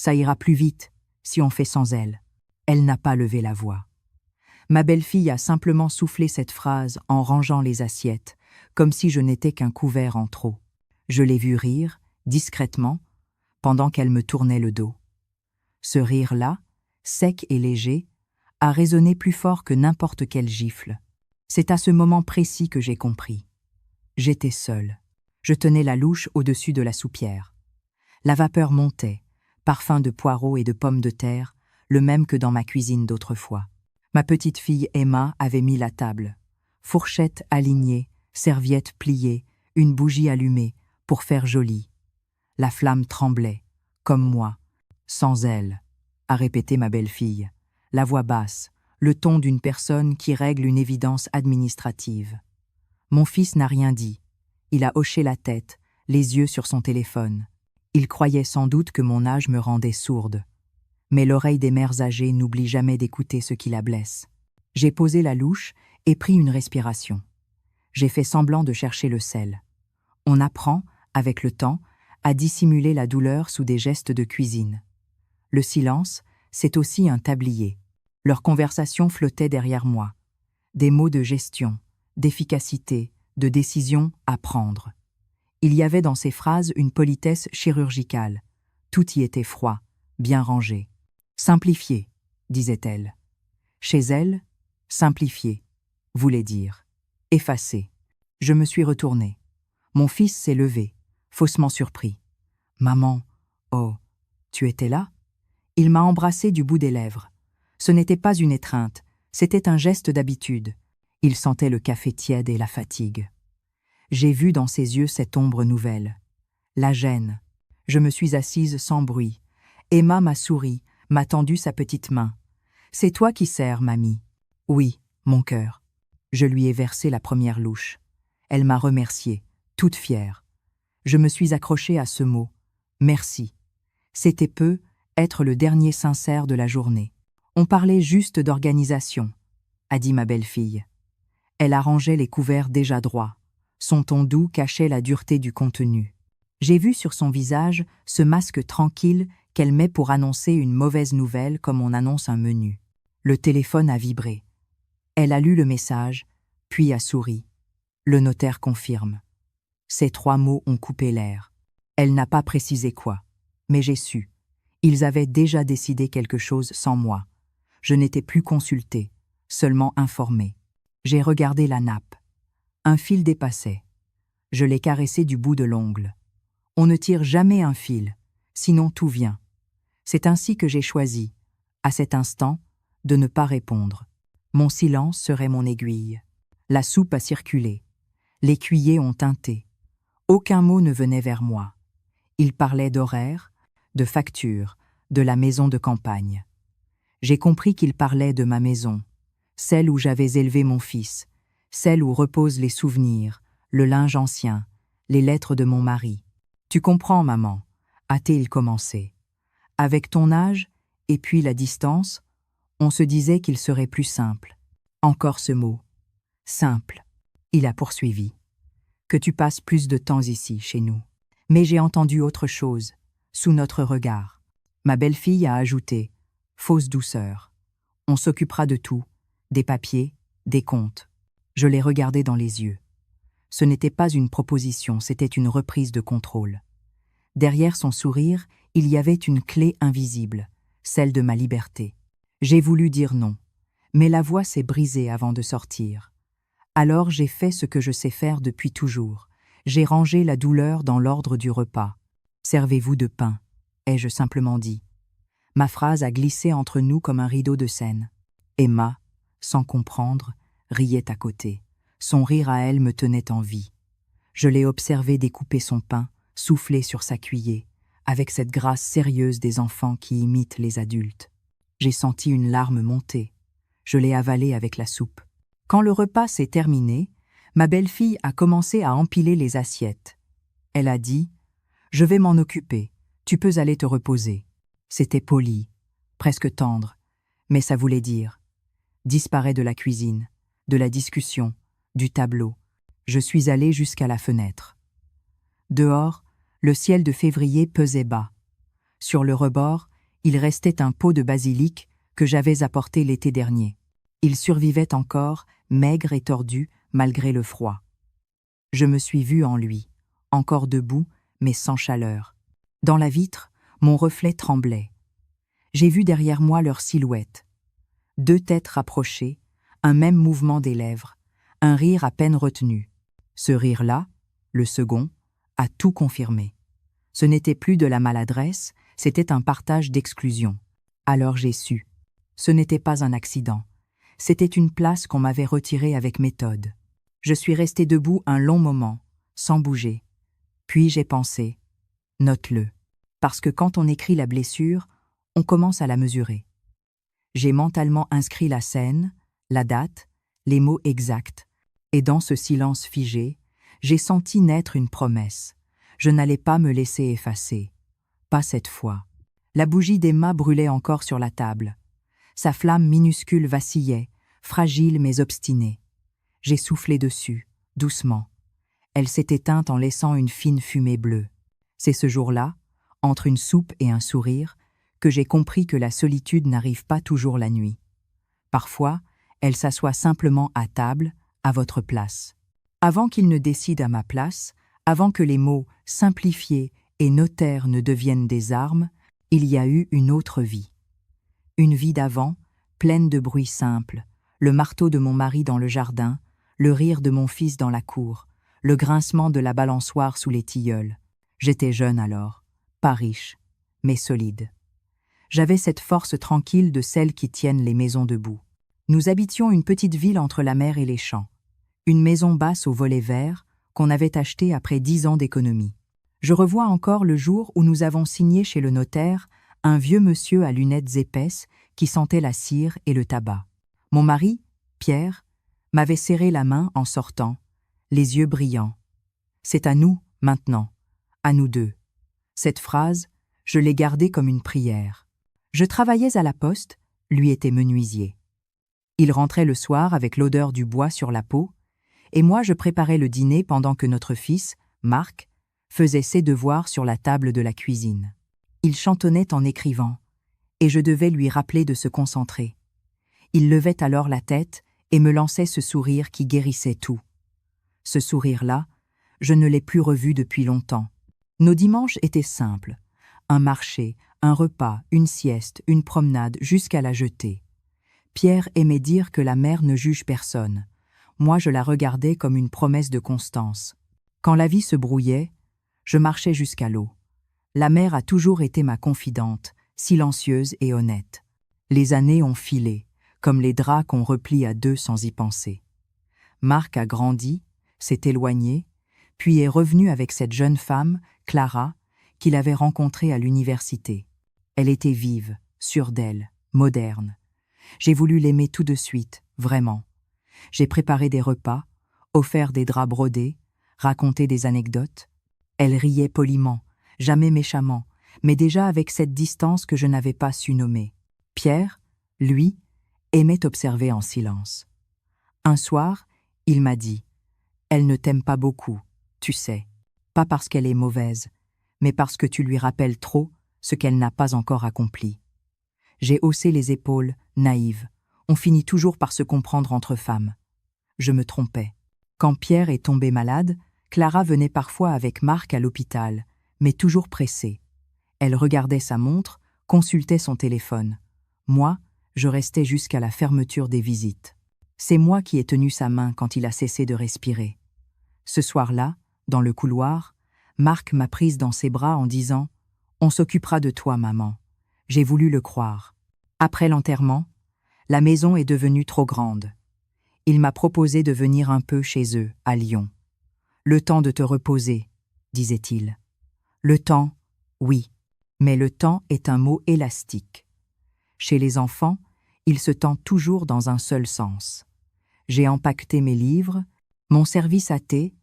Ça ira plus vite, si on fait sans elle. » Elle n'a pas levé la voix. Ma belle-fille a simplement soufflé cette phrase en rangeant les assiettes, comme si je n'étais qu'un couvert en trop. Je l'ai vue rire, discrètement, pendant qu'elle me tournait le dos. Ce rire-là, sec et léger, a résonné plus fort que n'importe quelle gifle. C'est à ce moment précis que j'ai compris. J'étais seule. Je tenais la louche au-dessus de la soupière. La vapeur montait, parfum de poireaux et de pommes de terre, le même que dans ma cuisine d'autrefois. Ma petite fille Emma avait mis la table. Fourchette alignée, serviette pliée, une bougie allumée, pour faire joli. La flamme tremblait, comme moi. Sans elle, a répété ma belle-fille, la voix basse, le ton d'une personne qui règle une évidence administrative. Mon fils n'a rien dit. Il a hoché la tête, les yeux sur son téléphone. Il croyait sans doute que mon âge me rendait sourde. Mais l'oreille des mères âgées n'oublie jamais d'écouter ce qui la blesse. J'ai posé la louche et pris une respiration. J'ai fait semblant de chercher le sel. On apprend, avec le temps, à dissimuler la douleur sous des gestes de cuisine. Le silence, c'est aussi un tablier. Leur conversation flottait derrière moi. Des mots de gestion, d'efficacité, de décision à prendre. Il y avait dans ces phrases une politesse chirurgicale. Tout y était froid, bien rangé. Simplifier, disait-elle. Chez elle, simplifier, voulait dire effacer. Je me suis retournée. Mon fils s'est levé, faussement surpris. « Maman, oh, tu étais là ?» Il m'a embrassée du bout des lèvres. Ce n'était pas une étreinte, c'était un geste d'habitude. Il sentait le café tiède et la fatigue. J'ai vu dans ses yeux cette ombre nouvelle. La gêne. Je me suis assise sans bruit. Emma m'a souri, m'a tendu sa petite main. « C'est toi qui sers, mamie. »« Oui, mon cœur. » Je lui ai versé la première louche. Elle m'a remerciée, toute fière. Je me suis accrochée à ce mot. Merci. C'était peu, être le dernier sincère de la journée. On parlait juste d'organisation, a dit ma belle-fille. Elle arrangeait les couverts déjà droits. Son ton doux cachait la dureté du contenu. J'ai vu sur son visage ce masque tranquille qu'elle met pour annoncer une mauvaise nouvelle comme on annonce un menu. Le téléphone a vibré. Elle a lu le message, puis a souri. Le notaire confirme. Ces 3 mots ont coupé l'air. Elle n'a pas précisé quoi, mais j'ai su. Ils avaient déjà décidé quelque chose sans moi. Je n'étais plus consultée, seulement informée. J'ai regardé la nappe. Un fil dépassait. Je l'ai caressé du bout de l'ongle. On ne tire jamais un fil, sinon tout vient. C'est ainsi que j'ai choisi, à cet instant, de ne pas répondre. Mon silence serait mon aiguille. La soupe a circulé. Les cuillers ont teinté. Aucun mot ne venait vers moi. Il parlait d'horaire, de factures, de la maison de campagne. J'ai compris qu'il parlait de ma maison, celle où j'avais élevé mon fils, celle où reposent les souvenirs, le linge ancien, les lettres de mon mari. « Tu comprends, maman » a-t-il commencé. Avec ton âge, et puis la distance, on se disait qu'il serait plus simple. Encore ce mot. Simple. Il a poursuivi. Que tu passes plus de temps ici, chez nous. Mais j'ai entendu autre chose, sous notre regard. Ma belle-fille a ajouté, fausse douceur. On s'occupera de tout, des papiers, des comptes. Je l'ai regardé dans les yeux. Ce n'était pas une proposition, c'était une reprise de contrôle. Derrière son sourire, il y avait une clé invisible, celle de ma liberté. J'ai voulu dire non, mais la voix s'est brisée avant de sortir. Alors j'ai fait ce que je sais faire depuis toujours. J'ai rangé la douleur dans l'ordre du repas. « Servez-vous de pain », ai-je simplement dit. Ma phrase a glissé entre nous comme un rideau de Seine. Emma, sans comprendre, riait à côté. Son rire à elle me tenait en vie. Je l'ai observé découper son pain, souffler sur sa cuiller, avec cette grâce sérieuse des enfants qui imitent les adultes. J'ai senti une larme monter. Je l'ai avalée avec la soupe. Quand le repas s'est terminé, ma belle-fille a commencé à empiler les assiettes. Elle a dit « Je vais m'en occuper, tu peux aller te reposer ». C'était poli, presque tendre, mais ça voulait dire « Disparais de la cuisine, de la discussion, du tableau ». Je suis allée jusqu'à la fenêtre. Dehors, le ciel de février pesait bas. Sur le rebord, il restait un pot de basilic que j'avais apporté l'été dernier. Il survivait encore, maigre et tordu, malgré le froid. Je me suis vue en lui, encore debout, mais sans chaleur. Dans la vitre, mon reflet tremblait. J'ai vu derrière moi leur silhouette. 2 têtes rapprochées, un même mouvement des lèvres, un rire à peine retenu. Ce rire-là, le second, a tout confirmé. Ce n'était plus de la maladresse, c'était un partage d'exclusion. Alors j'ai su. Ce n'était pas un accident. C'était une place qu'on m'avait retirée avec méthode. Je suis restée debout un long moment, sans bouger. Puis j'ai pensé, note-le. Parce que quand on écrit la blessure, on commence à la mesurer. J'ai mentalement inscrit la scène, la date, les mots exacts. Et dans ce silence figé, j'ai senti naître une promesse. Je n'allais pas me laisser effacer. Pas cette fois. La bougie d'Emma brûlait encore sur la table. Sa flamme minuscule vacillait, fragile mais obstinée. J'ai soufflé dessus, doucement. Elle s'est éteinte en laissant une fine fumée bleue. C'est ce jour-là, entre une soupe et un sourire, que j'ai compris que la solitude n'arrive pas toujours la nuit. Parfois, elle s'assoit simplement à table, à votre place. Avant qu'il ne décide à ma place, avant que les mots « simplifiés » et « notaire » ne deviennent des armes, il y a eu une autre vie. Une vie d'avant, pleine de bruits simples, le marteau de mon mari dans le jardin, le rire de mon fils dans la cour, le grincement de la balançoire sous les tilleuls. J'étais jeune alors, pas riche, mais solide. J'avais cette force tranquille de celles qui tiennent les maisons debout. Nous habitions une petite ville entre la mer et les champs. Une maison basse aux volets verts qu'on avait achetée après 10 ans d'économie. Je revois encore le jour où nous avons signé chez le notaire un vieux monsieur à lunettes épaisses qui sentait la cire et le tabac. Mon mari, Pierre, m'avait serré la main en sortant, les yeux brillants. « C'est à nous, maintenant, à nous deux. » Cette phrase, je l'ai gardée comme une prière. Je travaillais à la poste, lui était menuisier. Il rentrait le soir avec l'odeur du bois sur la peau, et moi je préparais le dîner pendant que notre fils, Marc, faisait ses devoirs sur la table de la cuisine. Il chantonnait en écrivant, et je devais lui rappeler de se concentrer. Il levait alors la tête et me lançait ce sourire qui guérissait tout. Ce sourire-là, je ne l'ai plus revu depuis longtemps. Nos dimanches étaient simples. Un marché, un repas, une sieste, une promenade jusqu'à la jetée. Pierre aimait dire que la mer ne juge personne. Moi, je la regardais comme une promesse de constance. Quand la vie se brouillait, je marchais jusqu'à l'eau. La mer a toujours été ma confidente, silencieuse et honnête. Les années ont filé, comme les draps qu'on replie à 2 sans y penser. Marc a grandi, s'est éloigné, puis est revenu avec cette jeune femme, Clara, qu'il avait rencontrée à l'université. Elle était vive, sûre d'elle, moderne. J'ai voulu l'aimer tout de suite, vraiment. J'ai préparé des repas, offert des draps brodés, raconté des anecdotes. Elle riait poliment, jamais méchamment, mais déjà avec cette distance que je n'avais pas su nommer. Pierre, lui, aimait observer en silence. Un soir, il m'a dit « Elle ne t'aime pas beaucoup, tu sais, pas parce qu'elle est mauvaise, mais parce que tu lui rappelles trop ce qu'elle n'a pas encore accompli. » J'ai haussé les épaules, naïve. On finit toujours par se comprendre entre femmes. Je me trompais. Quand Pierre est tombé malade, Clara venait parfois avec Marc à l'hôpital, mais toujours pressée. Elle regardait sa montre, consultait son téléphone. Moi, je restais jusqu'à la fermeture des visites. C'est moi qui ai tenu sa main quand il a cessé de respirer. Ce soir-là, dans le couloir, Marc m'a prise dans ses bras en disant « On s'occupera de toi, maman. » J'ai voulu le croire. Après l'enterrement, la maison est devenue trop grande. Il m'a proposé de venir un peu chez eux, à Lyon. « Le temps de te reposer, » disait-il. Le temps, oui, mais le temps est un mot élastique. Chez les enfants, il se tend toujours dans un seul sens. J'ai empaqueté mes livres, mon service à thé,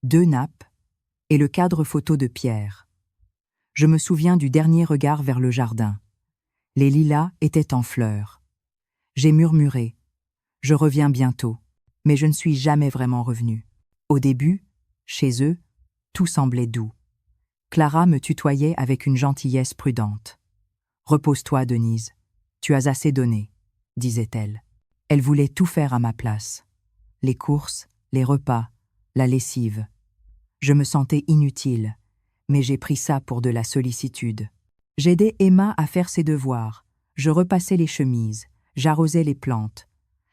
2 nappes et le cadre photo de Pierre. Je me souviens du dernier regard vers le jardin. Les lilas étaient en fleurs. J'ai murmuré « Je reviens bientôt », mais je ne suis jamais vraiment revenue. Au début, chez eux, tout semblait doux. Clara me tutoyait avec une gentillesse prudente. « Repose-toi, Denise. Tu as assez donné, » disait-elle. Elle voulait tout faire à ma place. Les courses, les repas, la lessive. Je me sentais inutile, mais j'ai pris ça pour de la sollicitude. J'aidais Emma à faire ses devoirs, je repassais les chemises, j'arrosais les plantes.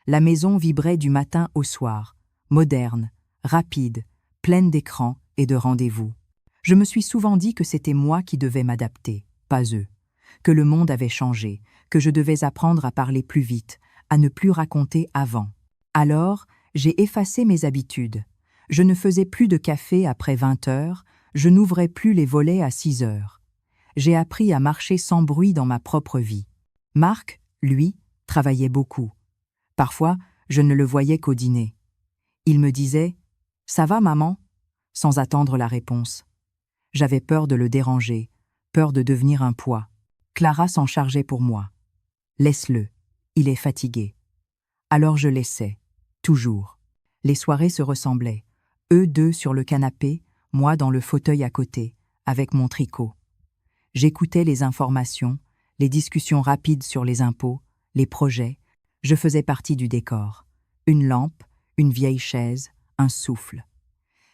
La maison vibrait du matin au soir, moderne, rapide, pleine d'écrans et de rendez-vous. Je me suis souvent dit que c'était moi qui devais m'adapter, pas eux, que le monde avait changé, que je devais apprendre à parler plus vite, à ne plus raconter avant. Alors, j'ai effacé mes habitudes. Je ne faisais plus de café après 20 heures, je n'ouvrais plus les volets à 6 heures. J'ai appris à marcher sans bruit dans ma propre vie. Marc, lui, travaillait beaucoup. Parfois, je ne le voyais qu'au dîner. Il me disait « Ça va, maman ?» sans attendre la réponse. J'avais peur de le déranger, peur de devenir un poids. Clara s'en chargeait pour moi. « Laisse-le, il est fatigué. » Alors je laissais, toujours. Les soirées se ressemblaient. Eux deux sur le canapé, moi dans le fauteuil à côté, avec mon tricot. J'écoutais les informations, les discussions rapides sur les impôts, les projets. Je faisais partie du décor. Une lampe, une vieille chaise, un souffle.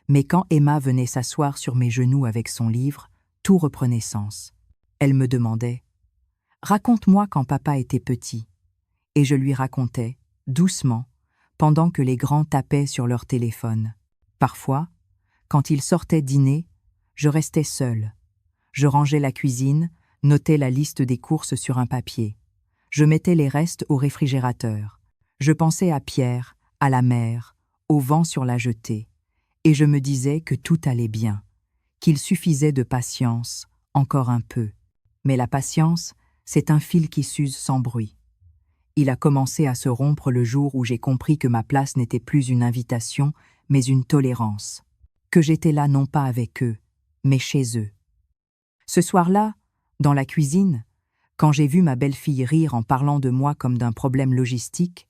Mais quand Emma venait s'asseoir sur mes genoux avec son livre, tout reprenait sens. Elle me demandait « Raconte-moi quand papa était petit ». Et je lui racontais, doucement, pendant que les grands tapaient sur leur téléphone. Parfois, quand ils sortaient dîner, je restais seule. Je rangeais la cuisine, notais la liste des courses sur un papier. Je mettais les restes au réfrigérateur. Je pensais à Pierre, à la mer, au vent sur la jetée. Et je me disais que tout allait bien, qu'il suffisait de patience, encore un peu. Mais la patience, c'est un fil qui s'use sans bruit. Il a commencé à se rompre le jour où j'ai compris que ma place n'était plus une invitation, mais une tolérance. Que j'étais là non pas avec eux, mais chez eux. Ce soir-là, dans la cuisine, quand j'ai vu ma belle-fille rire en parlant de moi comme d'un problème logistique,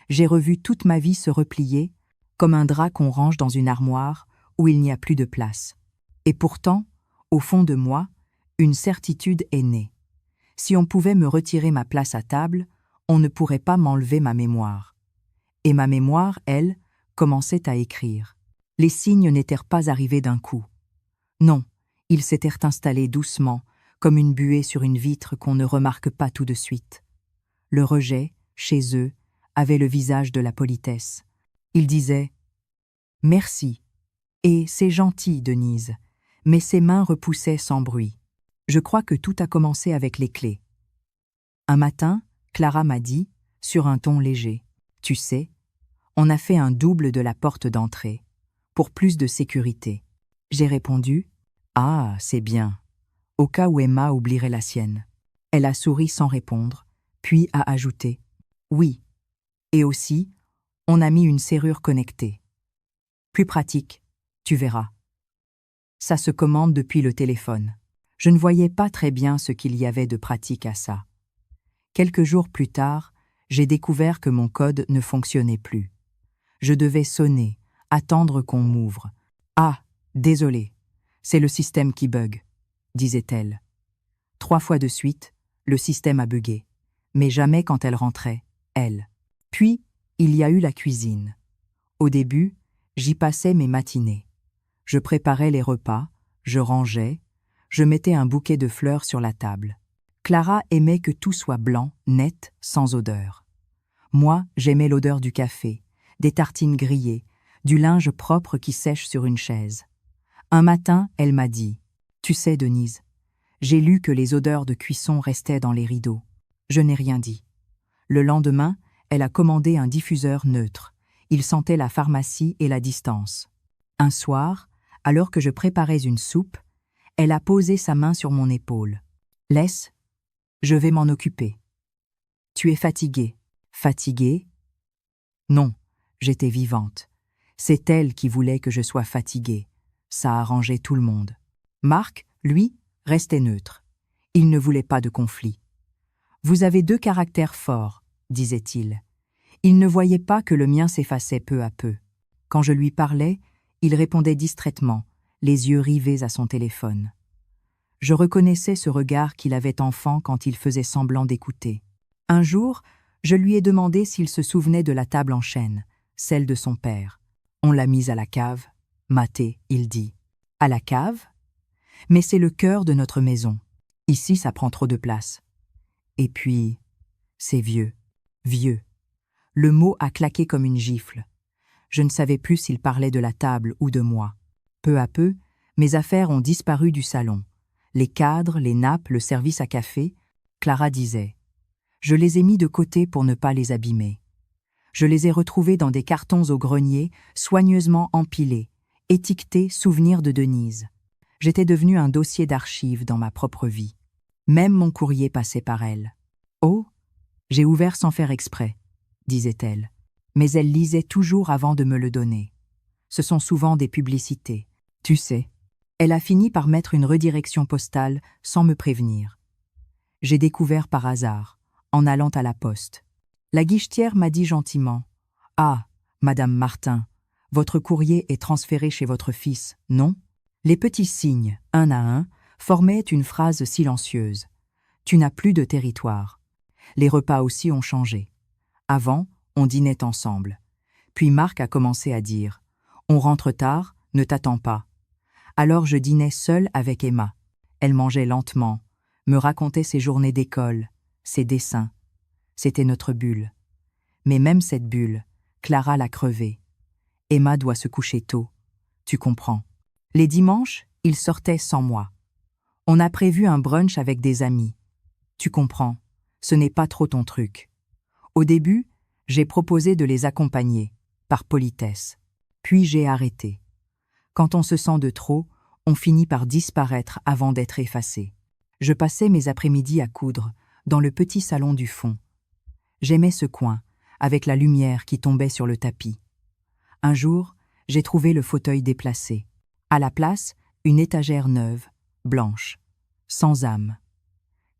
j'ai revu toute ma vie se replier, comme un drap qu'on range dans une armoire où il n'y a plus de place. Et pourtant, au fond de moi, une certitude est née. Si on pouvait me retirer ma place à table, on ne pourrait pas m'enlever ma mémoire. Et ma mémoire, elle, commençait à écrire. Les signes n'étaient pas arrivés d'un coup. Non, ils s'étaient installés doucement, comme une buée sur une vitre qu'on ne remarque pas tout de suite. Le rejet, chez eux, avait le visage de la politesse. Il disait « Merci » et « C'est gentil, Denise », mais ses mains repoussaient sans bruit. Je crois que tout a commencé avec les clés. Un matin, Clara m'a dit, sur un ton léger, « Tu sais, on a fait un double de la porte d'entrée, pour plus de sécurité. » J'ai répondu, « Ah, c'est bien, au cas où Emma oublierait la sienne. » Elle a souri sans répondre, puis a ajouté, « Oui, et aussi, on a mis une serrure connectée. Plus pratique, tu verras. » Ça se commande depuis le téléphone. Je ne voyais pas très bien ce qu'il y avait de pratique à ça. Quelques jours plus tard, j'ai découvert que mon code ne fonctionnait plus. Je devais sonner, attendre qu'on m'ouvre. « Ah, désolé, c'est le système qui bug », disait-elle. 3 fois de suite, le système a bugué, mais jamais quand elle rentrait, elle. Puis, il y a eu la cuisine. Au début, j'y passais mes matinées. Je préparais les repas, je rangeais, je mettais un bouquet de fleurs sur la table. Clara aimait que tout soit blanc, net, sans odeur. Moi, j'aimais l'odeur du café, des tartines grillées, du linge propre qui sèche sur une chaise. Un matin, elle m'a dit « Tu sais, Denise, j'ai lu que les odeurs de cuisson restaient dans les rideaux. » Je n'ai rien dit. Le lendemain, elle a commandé un diffuseur neutre. Il sentait la pharmacie et la distance. Un soir, alors que je préparais une soupe, elle a posé sa main sur mon épaule. « Laisse, je vais m'en occuper. »« Tu es fatiguée. » »« Fatiguée ?» Non, j'étais vivante. C'est elle qui voulait que je sois fatiguée. Ça arrangeait tout le monde. Marc, lui, restait neutre. Il ne voulait pas de conflit. « Vous avez 2 caractères forts, » disait-il. Il ne voyait pas que le mien s'effaçait peu à peu. Quand je lui parlais, il répondait distraitement, les yeux rivés à son téléphone. Je reconnaissais ce regard qu'il avait enfant quand il faisait semblant d'écouter. Un jour, je lui ai demandé s'il se souvenait de la table en chêne, celle de son père. On l'a mise à la cave. Maté, il dit. À la cave? Mais c'est le cœur de notre maison. Ici, ça prend trop de place. Et puis, c'est vieux. Vieux. Le mot a claqué comme une gifle. Je ne savais plus s'il parlait de la table ou de moi. Peu à peu, mes affaires ont disparu du salon. Les cadres, les nappes, le service à café, Clara disait. Je les ai mis de côté pour ne pas les abîmer. Je les ai retrouvés dans des cartons au grenier, soigneusement empilés, étiquetés souvenirs de Denise. J'étais devenu un dossier d'archives dans ma propre vie. Même mon courrier passait par elle. Oh, j'ai ouvert sans faire exprès, disait-elle. Mais elle lisait toujours avant de me le donner. Ce sont souvent des publicités. Tu sais. Elle a fini par mettre une redirection postale sans me prévenir. J'ai découvert par hasard, en allant à la poste. La guichetière m'a dit gentiment « Ah, Madame Martin, votre courrier est transféré chez votre fils, non ?» Les petits signes, un à un, formaient une phrase silencieuse. « Tu n'as plus de territoire. » Les repas aussi ont changé. Avant, on dînait ensemble. Puis Marc a commencé à dire « On rentre tard, ne t'attends pas. » Alors je dînais seule avec Emma. Elle mangeait lentement, me racontait ses journées d'école, ses dessins. C'était notre bulle. Mais même cette bulle, Clara l'a crevée. Emma doit se coucher tôt. Tu comprends. Les dimanches, il sortait sans moi. On a prévu un brunch avec des amis. Tu comprends, ce n'est pas trop ton truc. Au début, j'ai proposé de les accompagner, par politesse. Puis j'ai arrêté. Quand on se sent de trop, on finit par disparaître avant d'être effacé. Je passais mes après-midi à coudre, dans le petit salon du fond. J'aimais ce coin, avec la lumière qui tombait sur le tapis. Un jour, j'ai trouvé le fauteuil déplacé. À la place, une étagère neuve, blanche, sans âme.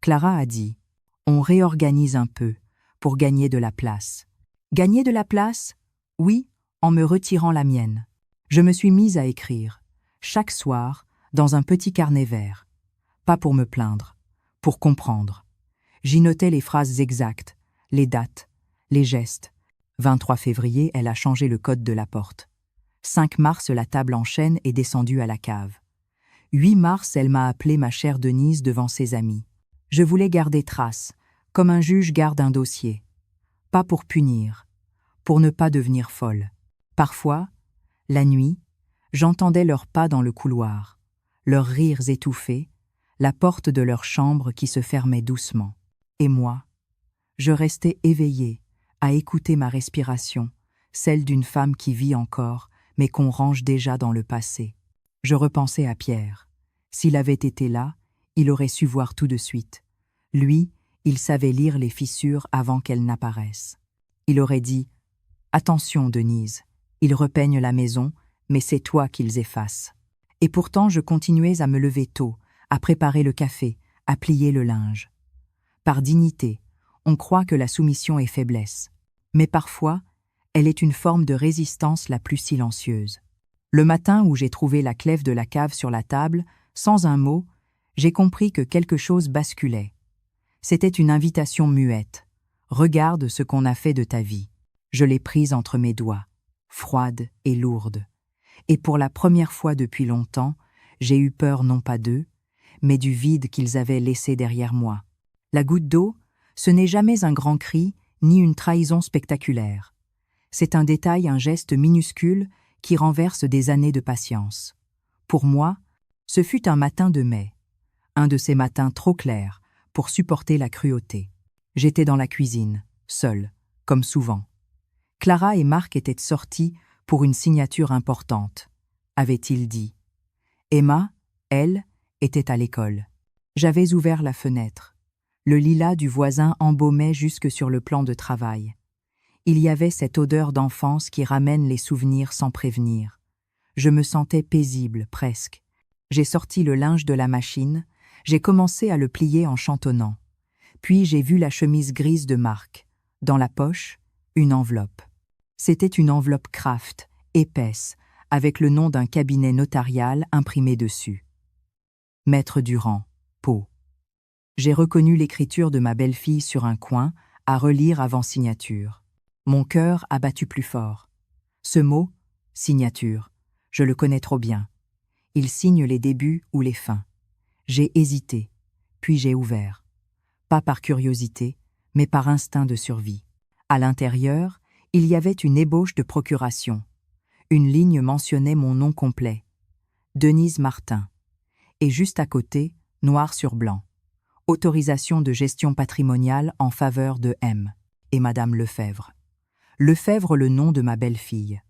Clara a dit « On réorganise un peu, pour gagner de la place. » Gagner de la place? Oui, en me retirant la mienne. Je me suis mise à écrire, chaque soir, dans un petit carnet vert. Pas pour me plaindre, pour comprendre. J'y notais les phrases exactes, les dates, les gestes. 23 février, elle a changé le code de la porte. 5 mars, la table en chêne est descendue à la cave. 8 mars, elle m'a appelé ma chère Denise devant ses amis. Je voulais garder trace, comme un juge garde un dossier. Pas pour punir, pour ne pas devenir folle. Parfois, la nuit, j'entendais leurs pas dans le couloir, leurs rires étouffés, la porte de leur chambre qui se fermait doucement. Et moi, je restais éveillée, à écouter ma respiration, celle d'une femme qui vit encore, mais qu'on range déjà dans le passé. Je repensais à Pierre. S'il avait été là, il aurait su voir tout de suite. Lui, il savait lire les fissures avant qu'elles n'apparaissent. Il aurait dit « Attention, Denise, ils repeignent la maison, mais c'est toi qu'ils effacent. » Et pourtant, je continuais à me lever tôt, à préparer le café, à plier le linge. Par dignité, on croit que la soumission est faiblesse. Mais parfois, elle est une forme de résistance la plus silencieuse. Le matin où j'ai trouvé la clef de la cave sur la table, sans un mot, j'ai compris que quelque chose basculait. C'était une invitation muette. Regarde ce qu'on a fait de ta vie. Je l'ai prise entre mes doigts, froide et lourde. Et pour la première fois depuis longtemps, j'ai eu peur non pas d'eux, mais du vide qu'ils avaient laissé derrière moi. La goutte d'eau, ce n'est jamais un grand cri, ni une trahison spectaculaire. C'est un détail, un geste minuscule qui renverse des années de patience. Pour moi, ce fut un matin de mai, un de ces matins trop clairs pour supporter la cruauté. J'étais dans la cuisine, seule, comme souvent. Clara et Marc étaient sortis pour une signature importante, avait-il dit. Emma, elle, était à l'école. J'avais ouvert la fenêtre. Le lilas du voisin embaumait jusque sur le plan de travail. Il y avait cette odeur d'enfance qui ramène les souvenirs sans prévenir. Je me sentais paisible, presque. J'ai sorti le linge de la machine, j'ai commencé à le plier en chantonnant. Puis j'ai vu la chemise grise de Marc. Dans la poche, une enveloppe. C'était une enveloppe Kraft, épaisse, avec le nom d'un cabinet notarial imprimé dessus. Maître Durand. J'ai reconnu l'écriture de ma belle-fille sur un coin, à relire avant signature. Mon cœur a battu plus fort. Ce mot, signature, je le connais trop bien. Il signe les débuts ou les fins. J'ai hésité, puis j'ai ouvert. Pas par curiosité, mais par instinct de survie. À l'intérieur, il y avait une ébauche de procuration. Une ligne mentionnait mon nom complet, Denise Martin. Et juste à côté, noir sur blanc, autorisation de gestion patrimoniale en faveur de M. et Madame Lefebvre. Lefebvre, le nom de ma belle-fille.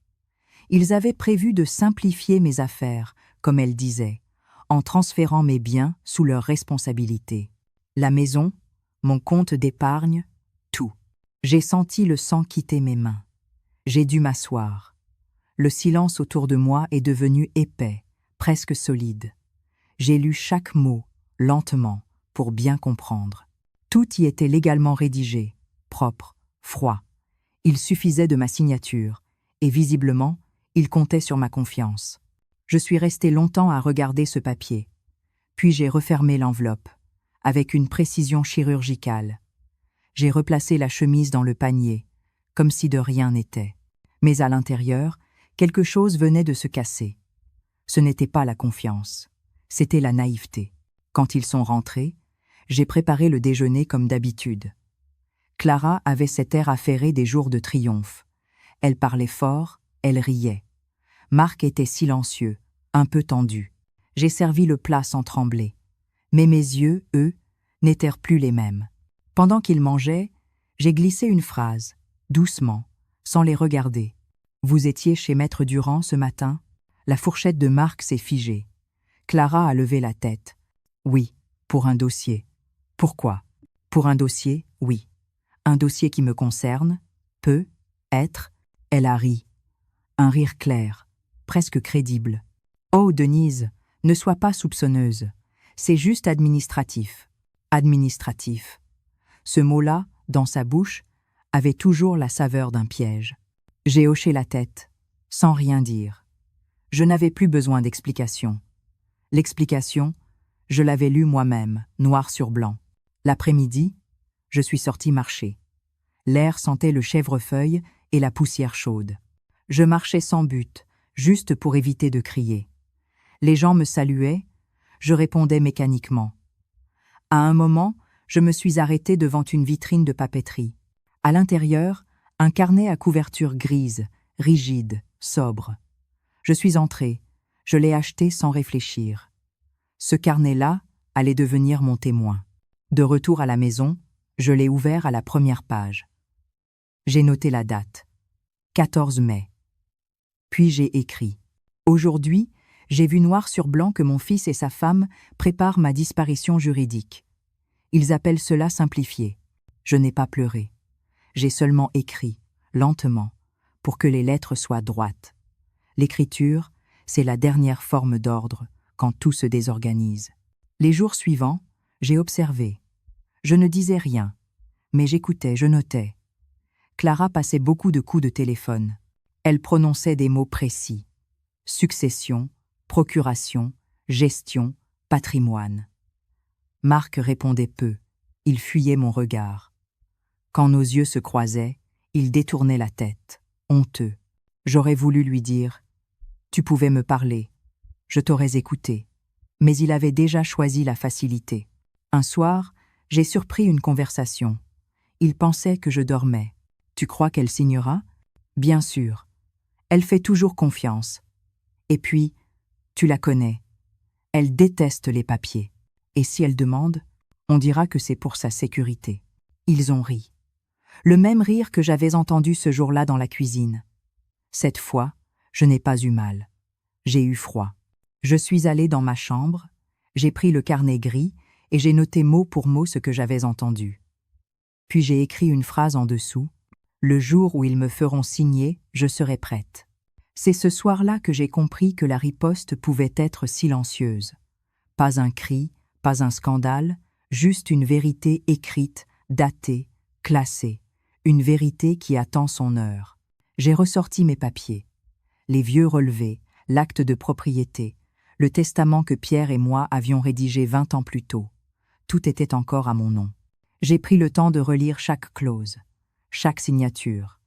Ils avaient prévu de simplifier mes affaires, comme elle disait, en transférant mes biens sous leur responsabilité. La maison, mon compte d'épargne, tout. J'ai senti le sang quitter mes mains. J'ai dû m'asseoir. Le silence autour de moi est devenu épais, presque solide. J'ai lu chaque mot, lentement, pour bien comprendre. Tout y était légalement rédigé, propre, froid. Il suffisait de ma signature, et visiblement, il comptait sur ma confiance. Je suis resté longtemps à regarder ce papier. Puis j'ai refermé l'enveloppe, avec une précision chirurgicale. J'ai replacé la chemise dans le panier, comme si de rien n'était. Mais à l'intérieur, quelque chose venait de se casser. Ce n'était pas la confiance, c'était la naïveté. Quand ils sont rentrés, j'ai préparé le déjeuner comme d'habitude. Clara avait cet air affairé des jours de triomphe. Elle parlait fort, elle riait. Marc était silencieux, un peu tendu. J'ai servi le plat sans trembler. Mais mes yeux, eux, n'étaient plus les mêmes. Pendant qu'ils mangeaient, j'ai glissé une phrase, doucement, sans les regarder. « Vous étiez chez Maître Durand ce matin ?» La fourchette de Marc s'est figée. Clara a levé la tête. « Oui, pour un dossier. »« Pourquoi ?»« Pour un dossier, oui. Un dossier qui me concerne, peut, être. » Elle a ri. Un rire clair, presque crédible. « Oh, Denise, ne sois pas soupçonneuse. C'est juste administratif. » Administratif. Ce mot-là, dans sa bouche, avait toujours la saveur d'un piège. J'ai hoché la tête, sans rien dire. Je n'avais plus besoin d'explication. L'explication, je l'avais lue moi-même, noir sur blanc. L'après-midi, je suis sorti marcher. L'air sentait le chèvrefeuille et la poussière chaude. Je marchais sans but, juste pour éviter de crier. Les gens me saluaient, je répondais mécaniquement. À un moment, je me suis arrêté devant une vitrine de papeterie. À l'intérieur, un carnet à couverture grise, rigide, sobre. Je suis entré, je l'ai acheté sans réfléchir. Ce carnet-là allait devenir mon témoin. De retour à la maison, je l'ai ouvert à la première page. J'ai noté la date. 14 mai. Puis j'ai écrit. Aujourd'hui, j'ai vu noir sur blanc que mon fils et sa femme préparent ma disparition juridique. Ils appellent cela simplifié. Je n'ai pas pleuré. J'ai seulement écrit, lentement, pour que les lettres soient droites. L'écriture, c'est la dernière forme d'ordre quand tout se désorganise. Les jours suivants, j'ai observé. Je ne disais rien, mais j'écoutais, je notais. Clara passait beaucoup de coups de téléphone. Elle prononçait des mots précis. Succession, procuration, gestion, patrimoine. Marc répondait peu. Il fuyait mon regard. Quand nos yeux se croisaient, il détournait la tête, honteux. J'aurais voulu lui dire « Tu pouvais me parler, je t'aurais écouté ». Mais il avait déjà choisi la facilité. Un soir, j'ai surpris une conversation. Il pensait que je dormais. « Tu crois qu'elle signera ?»« Bien sûr. Elle fait toujours confiance. Et puis, tu la connais. Elle déteste les papiers. Et si elle demande, on dira que c'est pour sa sécurité. » Ils ont ri. Le même rire que j'avais entendu ce jour-là dans la cuisine. Cette fois, je n'ai pas eu mal. J'ai eu froid. Je suis allé dans ma chambre, j'ai pris le carnet gris et j'ai noté mot pour mot ce que j'avais entendu. Puis j'ai écrit une phrase en dessous. « Le jour où ils me feront signer, je serai prête. » C'est ce soir-là que j'ai compris que la riposte pouvait être silencieuse. Pas un cri, pas un scandale, juste une vérité écrite, datée, classée. Une vérité qui attend son heure. J'ai ressorti mes papiers. Les vieux relevés, l'acte de propriété, le testament que Pierre et moi avions rédigé 20 ans plus tôt. Tout était encore à mon nom. J'ai pris le temps de relire chaque clause, chaque signature.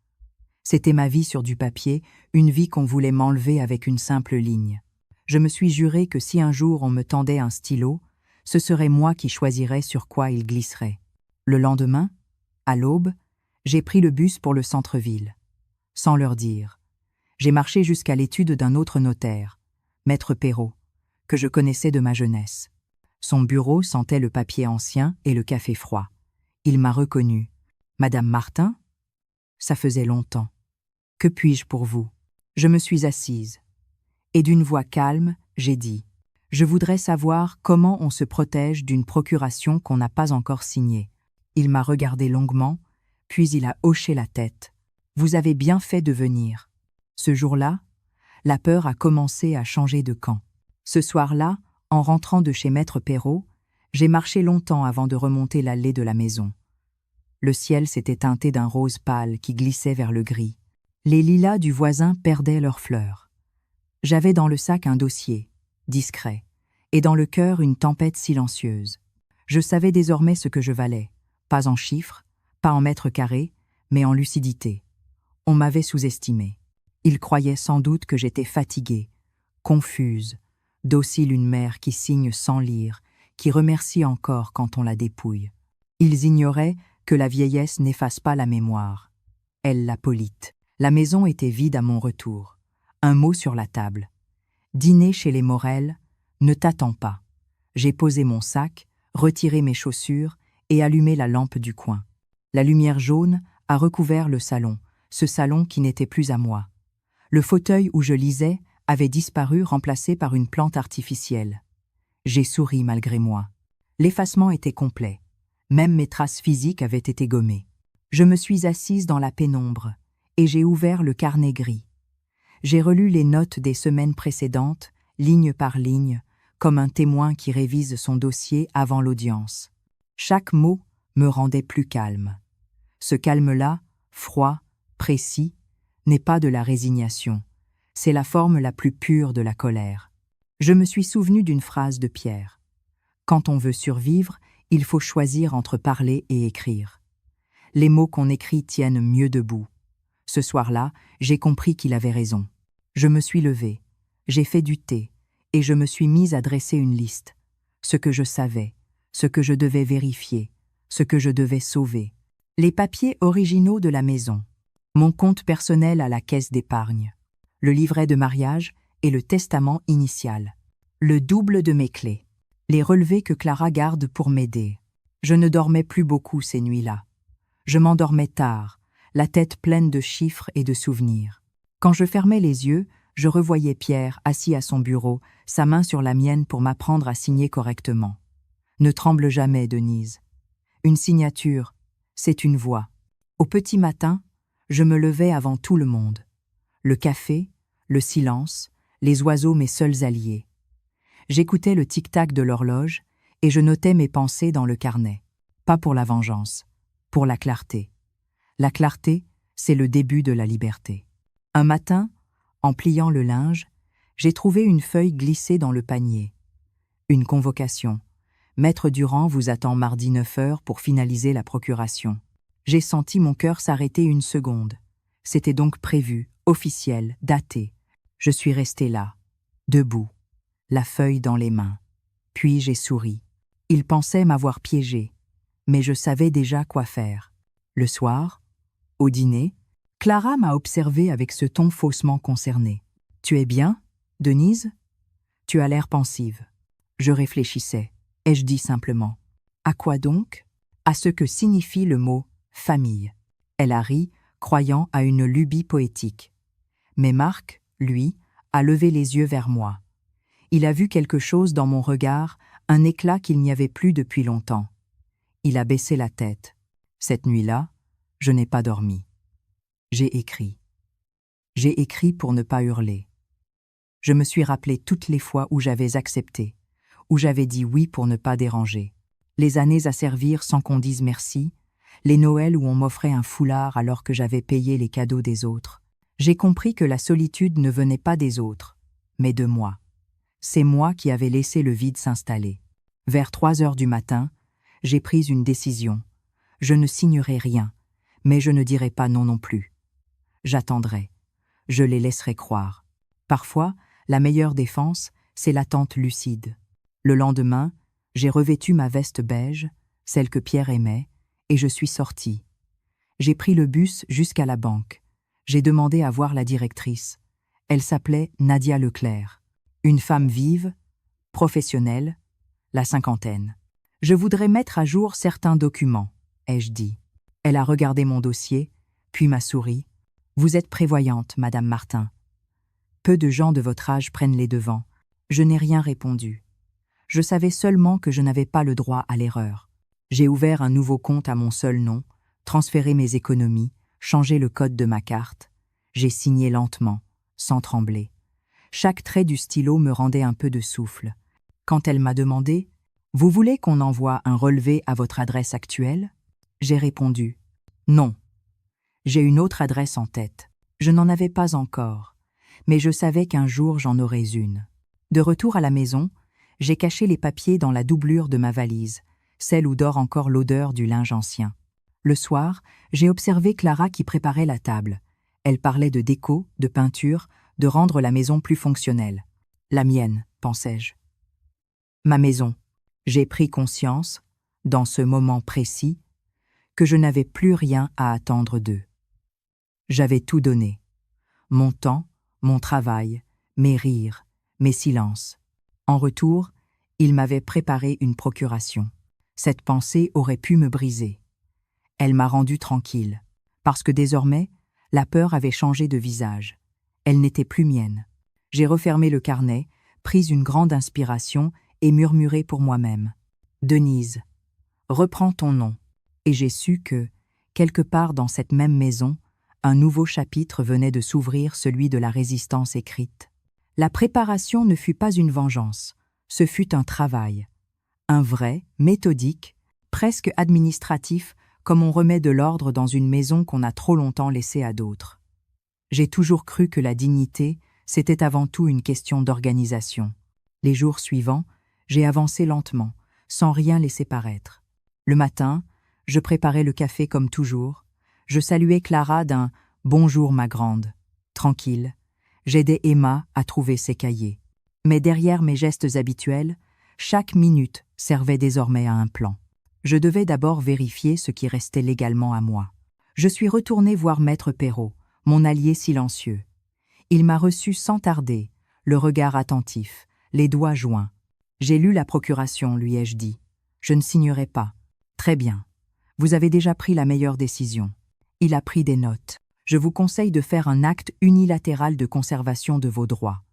C'était ma vie sur du papier, une vie qu'on voulait m'enlever avec une simple ligne. Je me suis juré que si un jour on me tendait un stylo, ce serait moi qui choisirais sur quoi il glisserait. Le lendemain, à l'aube, j'ai pris le bus pour le centre-ville. Sans leur dire. J'ai marché jusqu'à l'étude d'un autre notaire, Maître Perrault, que je connaissais de ma jeunesse. Son bureau sentait le papier ancien et le café froid. Il m'a reconnue. « Madame Martin ?» Ça faisait longtemps. « Que puis-je pour vous ?» Je me suis assise. Et d'une voix calme, j'ai dit « Je voudrais savoir comment on se protège d'une procuration qu'on n'a pas encore signée. » Il m'a regardé longuement, puis il a hoché la tête. « Vous avez bien fait de venir. » Ce jour-là, la peur a commencé à changer de camp. Ce soir-là, en rentrant de chez Maître Perrault, j'ai marché longtemps avant de remonter l'allée de la maison. Le ciel s'était teinté d'un rose pâle qui glissait vers le gris. Les lilas du voisin perdaient leurs fleurs. J'avais dans le sac un dossier, discret, et dans le cœur une tempête silencieuse. Je savais désormais ce que je valais, pas en chiffres, pas en mètres carrés, mais en lucidité. On m'avait sous-estimé. Ils croyaient sans doute que j'étais fatiguée, confuse, docile une mère qui signe sans lire, qui remercie encore quand on la dépouille. Ils ignoraient que la vieillesse n'efface pas la mémoire. Elle l'appolite. La maison était vide à mon retour. Un mot sur la table. Dîner chez les Morel, ne t'attends pas. J'ai posé mon sac, retiré mes chaussures et allumé la lampe du coin. La lumière jaune a recouvert le salon, ce salon qui n'était plus à moi. Le fauteuil où je lisais avait disparu, remplacé par une plante artificielle. J'ai souri malgré moi. L'effacement était complet. Même mes traces physiques avaient été gommées. Je me suis assise dans la pénombre et j'ai ouvert le carnet gris. J'ai relu les notes des semaines précédentes, ligne par ligne, comme un témoin qui révise son dossier avant l'audience. Chaque mot me rendait plus calme. Ce calme-là, froid, précis, n'est pas de la résignation. C'est la forme la plus pure de la colère. Je me suis souvenu d'une phrase de Pierre. Quand on veut survivre, il faut choisir entre parler et écrire. Les mots qu'on écrit tiennent mieux debout. Ce soir-là, j'ai compris qu'il avait raison. Je me suis levée, j'ai fait du thé, et je me suis mise à dresser une liste. Ce que je savais, ce que je devais vérifier, ce que je devais sauver. Les papiers originaux de la maison, mon compte personnel à la caisse d'épargne, le livret de mariage et le testament initial, le double de mes clés, les relevés que Clara garde pour m'aider. Je ne dormais plus beaucoup ces nuits-là. Je m'endormais tard, la tête pleine de chiffres et de souvenirs. Quand je fermais les yeux, je revoyais Pierre assis à son bureau, sa main sur la mienne pour m'apprendre à signer correctement. Ne tremble jamais, Denise. Une signature, c'est une voix. Au petit matin, je me levais avant tout le monde. Le café, le silence, les oiseaux mes seuls alliés. J'écoutais le tic-tac de l'horloge et je notais mes pensées dans le carnet. Pas pour la vengeance, pour la clarté. La clarté, c'est le début de la liberté. Un matin, en pliant le linge, j'ai trouvé une feuille glissée dans le panier. Une convocation. Maître Durand vous attend mardi 9h pour finaliser la procuration. J'ai senti mon cœur s'arrêter une seconde. C'était donc prévu, officiel, daté. Je suis restée là, debout, la feuille dans les mains. Puis j'ai souri. Il pensait m'avoir piégée, mais je savais déjà quoi faire. Le soir, au dîner, Clara m'a observé avec ce ton faussement concerné. « Tu es bien, Denise ? Tu as l'air pensive. » Je réfléchissais. Ai-je dit simplement. « À quoi donc ? » À ce que signifie le mot « famille ». Elle a ri, croyant à une lubie poétique. Mais Marc, lui, a levé les yeux vers moi. Il a vu quelque chose dans mon regard, un éclat qu'il n'y avait plus depuis longtemps. Il a baissé la tête. Cette nuit-là, je n'ai pas dormi. J'ai écrit. J'ai écrit pour ne pas hurler. Je me suis rappelé toutes les fois où j'avais accepté, où j'avais dit oui pour ne pas déranger. Les années à servir sans qu'on dise merci, les Noëls où on m'offrait un foulard alors que j'avais payé les cadeaux des autres. J'ai compris que la solitude ne venait pas des autres, mais de moi. C'est moi qui avais laissé le vide s'installer. Vers 3h du matin, j'ai pris une décision. Je ne signerai rien, mais je ne dirai pas non non plus. J'attendrai. Je les laisserai croire. Parfois, la meilleure défense, c'est l'attente lucide. Le lendemain, j'ai revêtu ma veste beige, celle que Pierre aimait, et je suis sortie. J'ai pris le bus jusqu'à la banque. J'ai demandé à voir la directrice. Elle s'appelait Nadia Leclerc. Une femme vive, professionnelle, la cinquantaine. Je voudrais mettre à jour certains documents, ai-je dit. Elle a regardé mon dossier, puis m'a souri. Vous êtes prévoyante, Madame Martin. Peu de gens de votre âge prennent les devants. Je n'ai rien répondu. Je savais seulement que je n'avais pas le droit à l'erreur. J'ai ouvert un nouveau compte à mon seul nom, transféré mes économies, changé le code de ma carte. J'ai signé lentement, sans trembler. Chaque trait du stylo me rendait un peu de souffle. Quand elle m'a demandé « Vous voulez qu'on envoie un relevé à votre adresse actuelle ?» J'ai répondu « Non. J'ai une autre adresse en tête. Je n'en avais pas encore, mais je savais qu'un jour j'en aurais une. » De retour à la maison, j'ai caché les papiers dans la doublure de ma valise, celle où dort encore l'odeur du linge ancien. Le soir, j'ai observé Clara qui préparait la table. Elle parlait de déco, de peinture, de rendre la maison plus fonctionnelle. La mienne, pensais-je. Ma maison. J'ai pris conscience, dans ce moment précis, que je n'avais plus rien à attendre d'eux. J'avais tout donné. Mon temps, mon travail, mes rires, mes silences. En retour, ils m'avaient préparé une procuration. Cette pensée aurait pu me briser. Elle m'a rendu tranquille, parce que désormais, la peur avait changé de visage. Elle n'était plus mienne. J'ai refermé le carnet, pris une grande inspiration et murmuré pour moi-même. « Denise, reprends ton nom. » Et j'ai su que, quelque part dans cette même maison, un nouveau chapitre venait de s'ouvrir, celui de la résistance écrite. La préparation ne fut pas une vengeance, ce fut un travail. Un vrai, méthodique, presque administratif, comme on remet de l'ordre dans une maison qu'on a trop longtemps laissée à d'autres. J'ai toujours cru que la dignité, c'était avant tout une question d'organisation. Les jours suivants, j'ai avancé lentement, sans rien laisser paraître. Le matin, je préparais le café comme toujours. Je saluais Clara d'un « Bonjour ma grande ». Tranquille, j'aidais Emma à trouver ses cahiers. Mais derrière mes gestes habituels, chaque minute servait désormais à un plan. Je devais d'abord vérifier ce qui restait légalement à moi. Je suis retourné voir Maître Perrault, mon allié silencieux. Il m'a reçu sans tarder, le regard attentif, les doigts joints. J'ai lu la procuration, lui ai-je dit. Je ne signerai pas. Très bien. Vous avez déjà pris la meilleure décision. Il a pris des notes. Je vous conseille de faire un acte unilatéral de conservation de vos droits.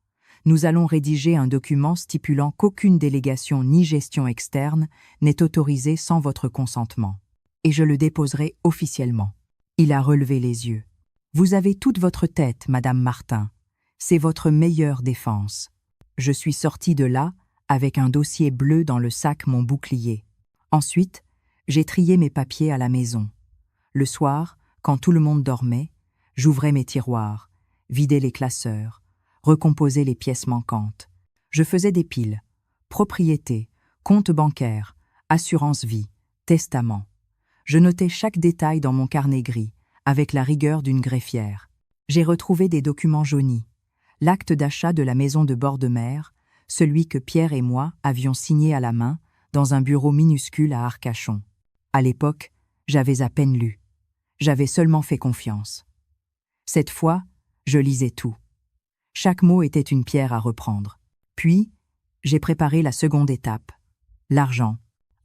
Nous allons rédiger un document stipulant qu'aucune délégation ni gestion externe n'est autorisée sans votre consentement. Et je le déposerai officiellement. Il a relevé les yeux. Vous avez toute votre tête, Madame Martin. C'est votre meilleure défense. Je suis sortie de là avec un dossier bleu dans le sac, mon bouclier. Ensuite, j'ai trié mes papiers à la maison. Le soir, quand tout le monde dormait, j'ouvrais mes tiroirs, vidais les classeurs, recomposais les pièces manquantes. Je faisais des piles, propriété, compte bancaire, assurance vie, testament. Je notais chaque détail dans mon carnet gris, avec la rigueur d'une greffière. J'ai retrouvé des documents jaunis, l'acte d'achat de la maison de bord de mer, celui que Pierre et moi avions signé à la main dans un bureau minuscule à Arcachon. À l'époque, j'avais à peine lu. J'avais seulement fait confiance. Cette fois, je lisais tout. Chaque mot était une pierre à reprendre. Puis, j'ai préparé la seconde étape, l'argent.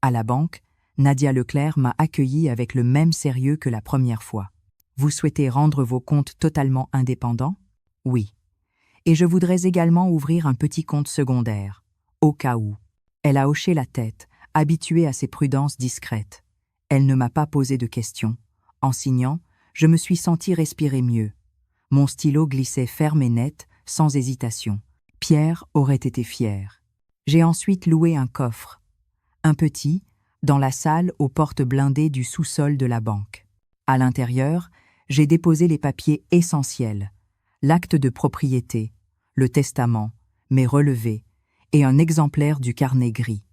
À la banque, Nadia Leclerc m'a accueilli avec le même sérieux que la première fois. Vous souhaitez rendre vos comptes totalement indépendants? Oui. Et je voudrais également ouvrir un petit compte secondaire, au cas où. Elle a hoché la tête, habituée à ses prudences discrètes. Elle ne m'a pas posé de questions. En signant, je me suis senti respirer mieux. Mon stylo glissait ferme et net, sans hésitation. Pierre aurait été fier. J'ai ensuite loué un coffre. Un petit, dans la salle aux portes blindées du sous-sol de la banque. À l'intérieur, j'ai déposé les papiers essentiels, l'acte de propriété, le testament, mes relevés et un exemplaire du carnet gris.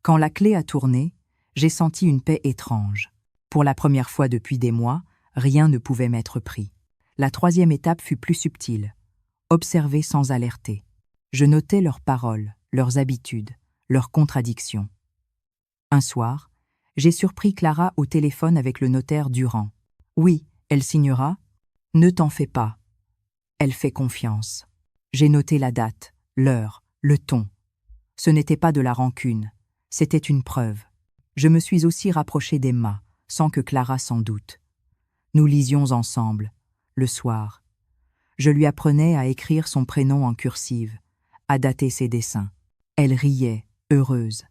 Quand la clé a tourné, J'ai senti une paix étrange. Pour la première fois depuis des mois, rien ne pouvait m'être pris. La troisième étape fut plus subtile. Observer sans alerter. Je notais leurs paroles, leurs habitudes, leurs contradictions. Un soir, j'ai surpris Clara au téléphone avec le notaire Durand. Oui, elle signera. Ne t'en fais pas. Elle fait confiance. J'ai noté la date, l'heure, le ton. Ce n'était pas de la rancune, c'était une preuve. Je me suis aussi rapproché d'Emma, sans que Clara s'en doute. Nous lisions ensemble, le soir. Je lui apprenais à écrire son prénom en cursive, à dater ses dessins. Elle riait, heureuse.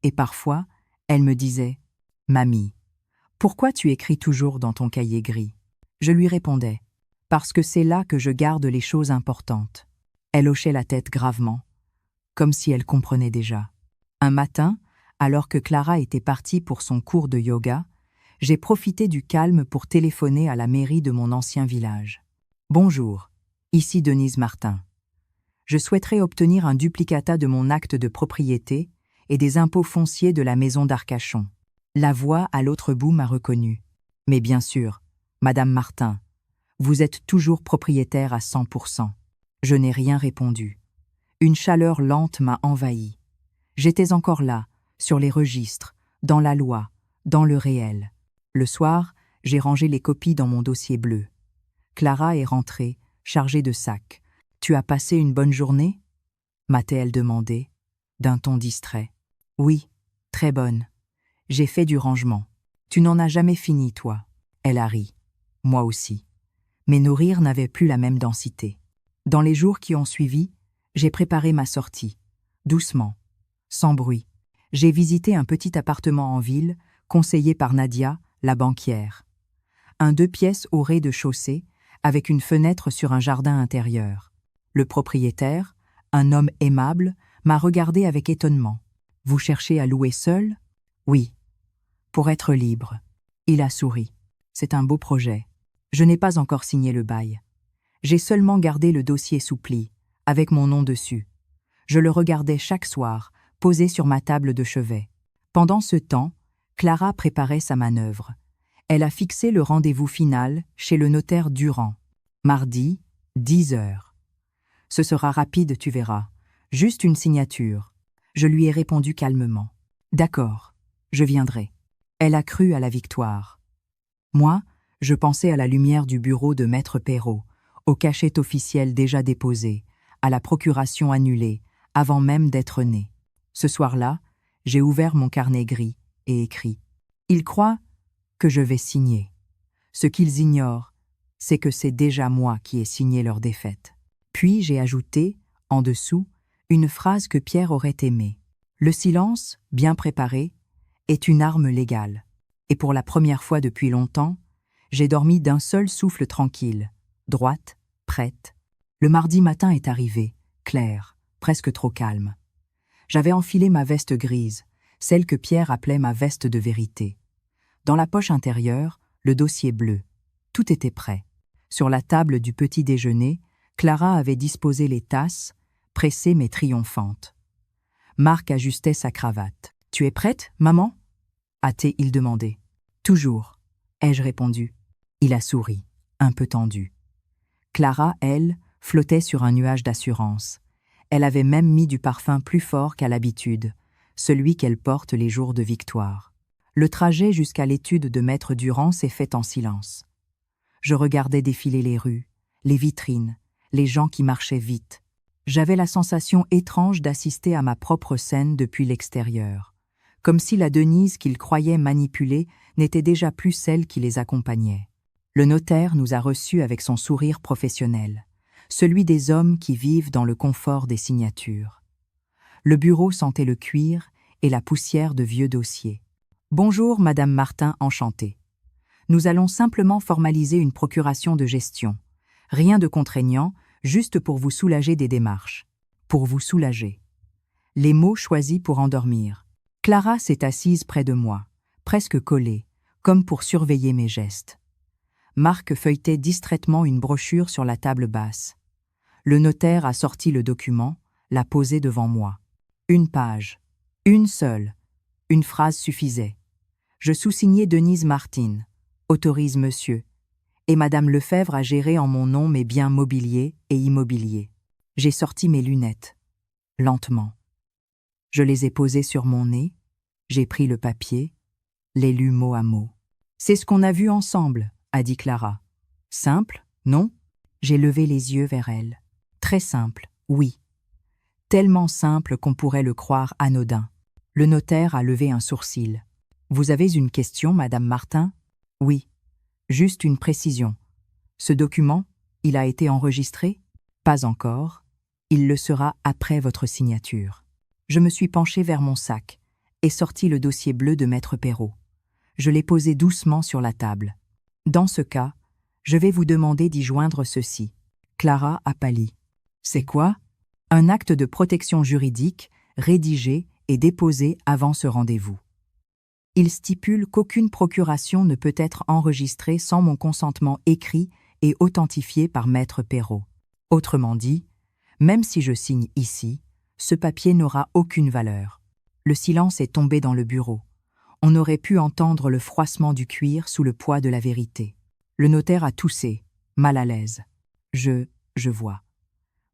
Et parfois, elle me disait « Mamie, pourquoi tu écris toujours dans ton cahier gris ?» Je lui répondais « Parce que c'est là que je garde les choses importantes. » Elle hochait la tête gravement, comme si elle comprenait déjà. Un matin, alors que Clara était partie pour son cours de yoga, j'ai profité du calme pour téléphoner à la mairie de mon ancien village. « Bonjour, ici Denise Martin. Je souhaiterais obtenir un duplicata de mon acte de propriété et des impôts fonciers de la maison d'Arcachon. » La voix à l'autre bout m'a reconnu. « Mais bien sûr, Madame Martin, vous êtes toujours propriétaire à 100%. » Je n'ai rien répondu. Une chaleur lente m'a envahi. J'étais encore là, sur les registres, dans la loi, dans le réel. Le soir, j'ai rangé les copies dans mon dossier bleu. Clara est rentrée, chargée de sacs. « Tu as passé une bonne journée ?» m'a-t-elle demandé, d'un ton distrait. « Oui, très bonne. J'ai fait du rangement. Tu n'en as jamais fini, toi. » Elle a ri. Moi aussi. Mais nos rires n'avaient plus la même densité. Dans les jours qui ont suivi, j'ai préparé ma sortie. Doucement, sans bruit. J'ai visité un petit appartement en ville, conseillé par Nadia, la banquière. Un 2 pièces au rez-de-chaussée, avec une fenêtre sur un jardin intérieur. Le propriétaire, un homme aimable, m'a regardé avec étonnement. « Vous cherchez à louer seul ?»« Oui. Pour être libre. » Il a souri. « C'est un beau projet. Je n'ai pas encore signé le bail. J'ai seulement gardé le dossier sous pli, avec mon nom dessus. Je le regardais chaque soir, posé sur ma table de chevet. Pendant ce temps, Clara préparait sa manœuvre. Elle a fixé le rendez-vous final chez le notaire Durand. Mardi, 10 heures. « Ce sera rapide, tu verras. Juste une signature. » Je lui ai répondu calmement. « D'accord, je viendrai. » Elle a cru à la victoire. Moi, je pensais à la lumière du bureau de Maître Perrault, au cachet officiel déjà déposé, à la procuration annulée, avant même d'être né. Ce soir-là, j'ai ouvert mon carnet gris et écrit. Ils croient que je vais signer. Ce qu'ils ignorent, c'est que c'est déjà moi qui ai signé leur défaite. Puis j'ai ajouté, en dessous, une phrase que Pierre aurait aimée. Le silence, bien préparé, est une arme légale. Et pour la première fois depuis longtemps, j'ai dormi d'un seul souffle tranquille, droite, prête. Le mardi matin est arrivé, clair, presque trop calme. J'avais enfilé ma veste grise, celle que Pierre appelait ma veste de vérité. Dans la poche intérieure, le dossier bleu. Tout était prêt. Sur la table du petit déjeuner, Clara avait disposé les tasses, pressées mais triomphantes. Marc ajustait sa cravate. « Tu es prête, maman ?» a-t-il demandé. « Toujours, » ai-je répondu. Il a souri, un peu tendu. Clara, elle, flottait sur un nuage d'assurance. Elle avait même mis du parfum plus fort qu'à l'habitude, celui qu'elle porte les jours de victoire. Le trajet jusqu'à l'étude de Maître Durand s'est fait en silence. Je regardais défiler les rues, les vitrines, les gens qui marchaient vite. J'avais la sensation étrange d'assister à ma propre scène depuis l'extérieur, comme si la Denise qu'ils croyaient manipuler n'était déjà plus celle qui les accompagnait. Le notaire nous a reçus avec son sourire professionnel, celui des hommes qui vivent dans le confort des signatures. Le bureau sentait le cuir et la poussière de vieux dossiers. « Bonjour, Madame Martin, enchantée. Nous allons simplement formaliser une procuration de gestion. Rien de contraignant, juste pour vous soulager des démarches. Pour vous soulager. » Les mots choisis pour endormir. Clara s'est assise près de moi, presque collée, comme pour surveiller mes gestes. Marc feuilletait distraitement une brochure sur la table basse. Le notaire a sorti le document, l'a posé devant moi. Une page. Une seule. Une phrase suffisait. Je sous-signais Denise Martin, autorise monsieur, et Madame Lefebvre a géré en mon nom mes biens mobiliers et immobiliers. J'ai sorti mes lunettes, lentement. Je les ai posées sur mon nez, j'ai pris le papier, l'ai lu mot à mot. C'est ce qu'on a vu ensemble, a dit Clara. Simple, non? J'ai levé les yeux vers elle. Très simple, oui. Tellement simple qu'on pourrait le croire anodin. Le notaire a levé un sourcil. Vous avez une question, Madame Martin? Oui. Juste une précision. Ce document, il a été enregistré? Pas encore. Il le sera après votre signature. Je me suis penché vers mon sac et sorti le dossier bleu de Maître Perrault. Je l'ai posé doucement sur la table. Dans ce cas, je vais vous demander d'y joindre ceci. Clara a pâli. C'est quoi? Un acte de protection juridique, rédigé et déposé avant ce rendez-vous. Il stipule qu'aucune procuration ne peut être enregistrée sans mon consentement écrit et authentifié par Maître Perrault. Autrement dit, même si je signe ici, ce papier n'aura aucune valeur. Le silence est tombé dans le bureau. On aurait pu entendre le froissement du cuir sous le poids de la vérité. Le notaire a toussé, mal à l'aise. Je vois.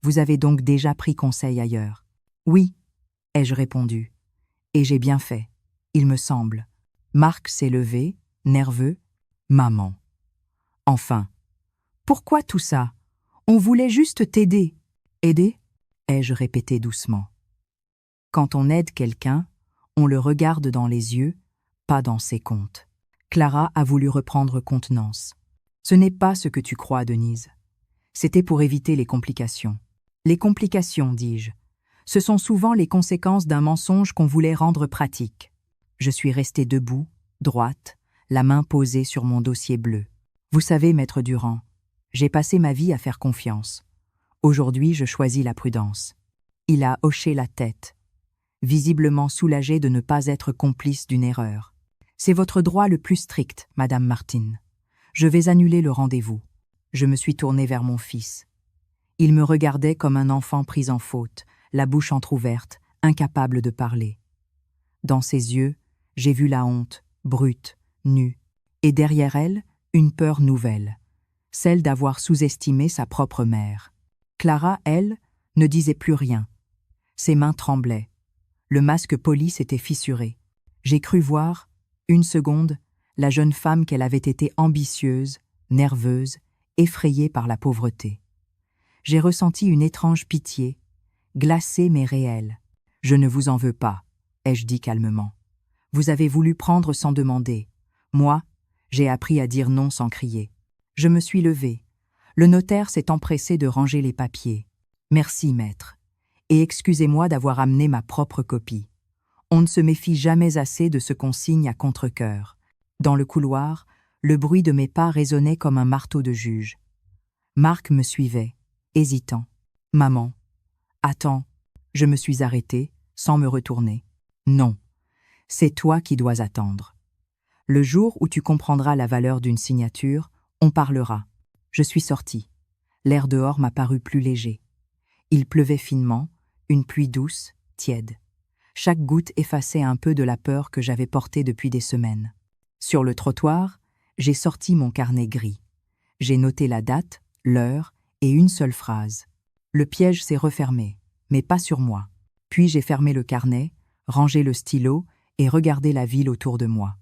Vous avez donc déjà pris conseil ailleurs? Oui, ai-je répondu. Et j'ai bien fait, il me semble. Marc s'est levé, nerveux. Maman. Enfin. Pourquoi tout ça? On voulait juste t'aider. Aider? Ai-je répété doucement. Quand on aide quelqu'un, on le regarde dans les yeux, pas dans ses comptes. Clara a voulu reprendre contenance. Ce n'est pas ce que tu crois, Denise. C'était pour éviter les complications. Les complications, dis-je, ce sont souvent les conséquences d'un mensonge qu'on voulait rendre pratique. Je suis restée debout, droite, la main posée sur mon dossier bleu. Vous savez, Maître Durand, j'ai passé ma vie à faire confiance. Aujourd'hui, je choisis la prudence. Il a hoché la tête, visiblement soulagé de ne pas être complice d'une erreur. C'est votre droit le plus strict, Madame Martin. Je vais annuler le rendez-vous. Je me suis tournée vers mon fils. Il me regardait comme un enfant pris en faute, la bouche entr'ouverte, incapable de parler. Dans ses yeux, j'ai vu la honte, brute, nue, et derrière elle, une peur nouvelle, celle d'avoir sous-estimé sa propre mère. Clara, elle, ne disait plus rien. Ses mains tremblaient. Le masque poli s'était fissuré. J'ai cru voir, une seconde, la jeune femme qu'elle avait été ambitieuse, nerveuse, effrayée par la pauvreté. J'ai ressenti une étrange pitié, glacée mais réelle. « Je ne vous en veux pas », ai-je dit calmement. « Vous avez voulu prendre sans demander. Moi, j'ai appris à dire non sans crier. » Je me suis levée. Le notaire s'est empressé de ranger les papiers. « Merci, maître. Et excusez-moi d'avoir amené ma propre copie. On ne se méfie jamais assez de ce qu'on signe à contre-cœur. » Dans le couloir, le bruit de mes pas résonnait comme un marteau de juge. Marc me suivait, hésitant. « Maman. » « Attends. » Je me suis arrêtée, sans me retourner. « Non. C'est toi qui dois attendre. Le jour où tu comprendras la valeur d'une signature, on parlera. » Je suis sortie. L'air dehors m'a paru plus léger. Il pleuvait finement, une pluie douce, tiède. Chaque goutte effaçait un peu de la peur que j'avais portée depuis des semaines. Sur le trottoir, j'ai sorti mon carnet gris. J'ai noté la date, l'heure et une seule phrase. Le piège s'est refermé, mais pas sur moi. Puis j'ai fermé le carnet, rangé le stylo et regardé la ville autour de moi.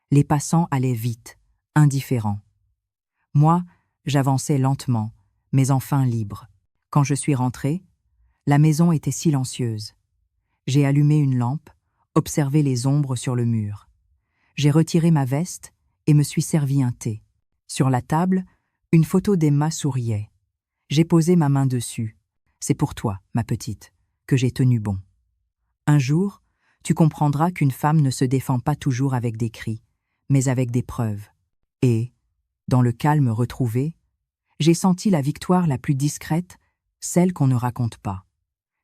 Les passants allaient vite, indifférents. Moi, j'avançais lentement, mais enfin libre. Quand je suis rentrée, la maison était silencieuse. J'ai allumé une lampe, observé les ombres sur le mur. J'ai retiré ma veste et me suis servi un thé. Sur la table, une photo d'Emma souriait. J'ai posé ma main dessus. C'est pour toi, ma petite, que j'ai tenu bon. Un jour, tu comprendras qu'une femme ne se défend pas toujours avec des cris, mais avec des preuves. Et, dans le calme retrouvé, j'ai senti la victoire la plus discrète, celle qu'on ne raconte pas,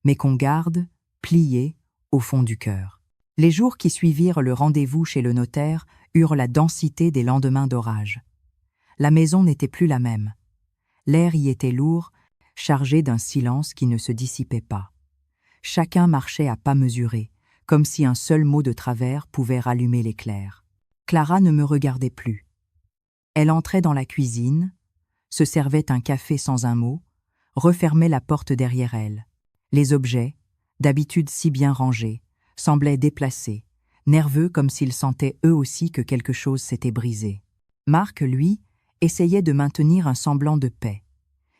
mais qu'on garde, pliée, au fond du cœur. Les jours qui suivirent le rendez-vous chez le notaire eurent la densité des lendemains d'orage. La maison n'était plus la même. L'air y était lourd, chargé d'un silence qui ne se dissipait pas. Chacun marchait à pas mesurés, comme si un seul mot de travers pouvait rallumer l'éclair. Clara ne me regardait plus. Elle entrait dans la cuisine, se servait un café sans un mot, refermait la porte derrière elle. Les objets, d'habitude si bien rangés, semblaient déplacés, nerveux comme s'ils sentaient eux aussi que quelque chose s'était brisé. Marc, lui, essayait de maintenir un semblant de paix.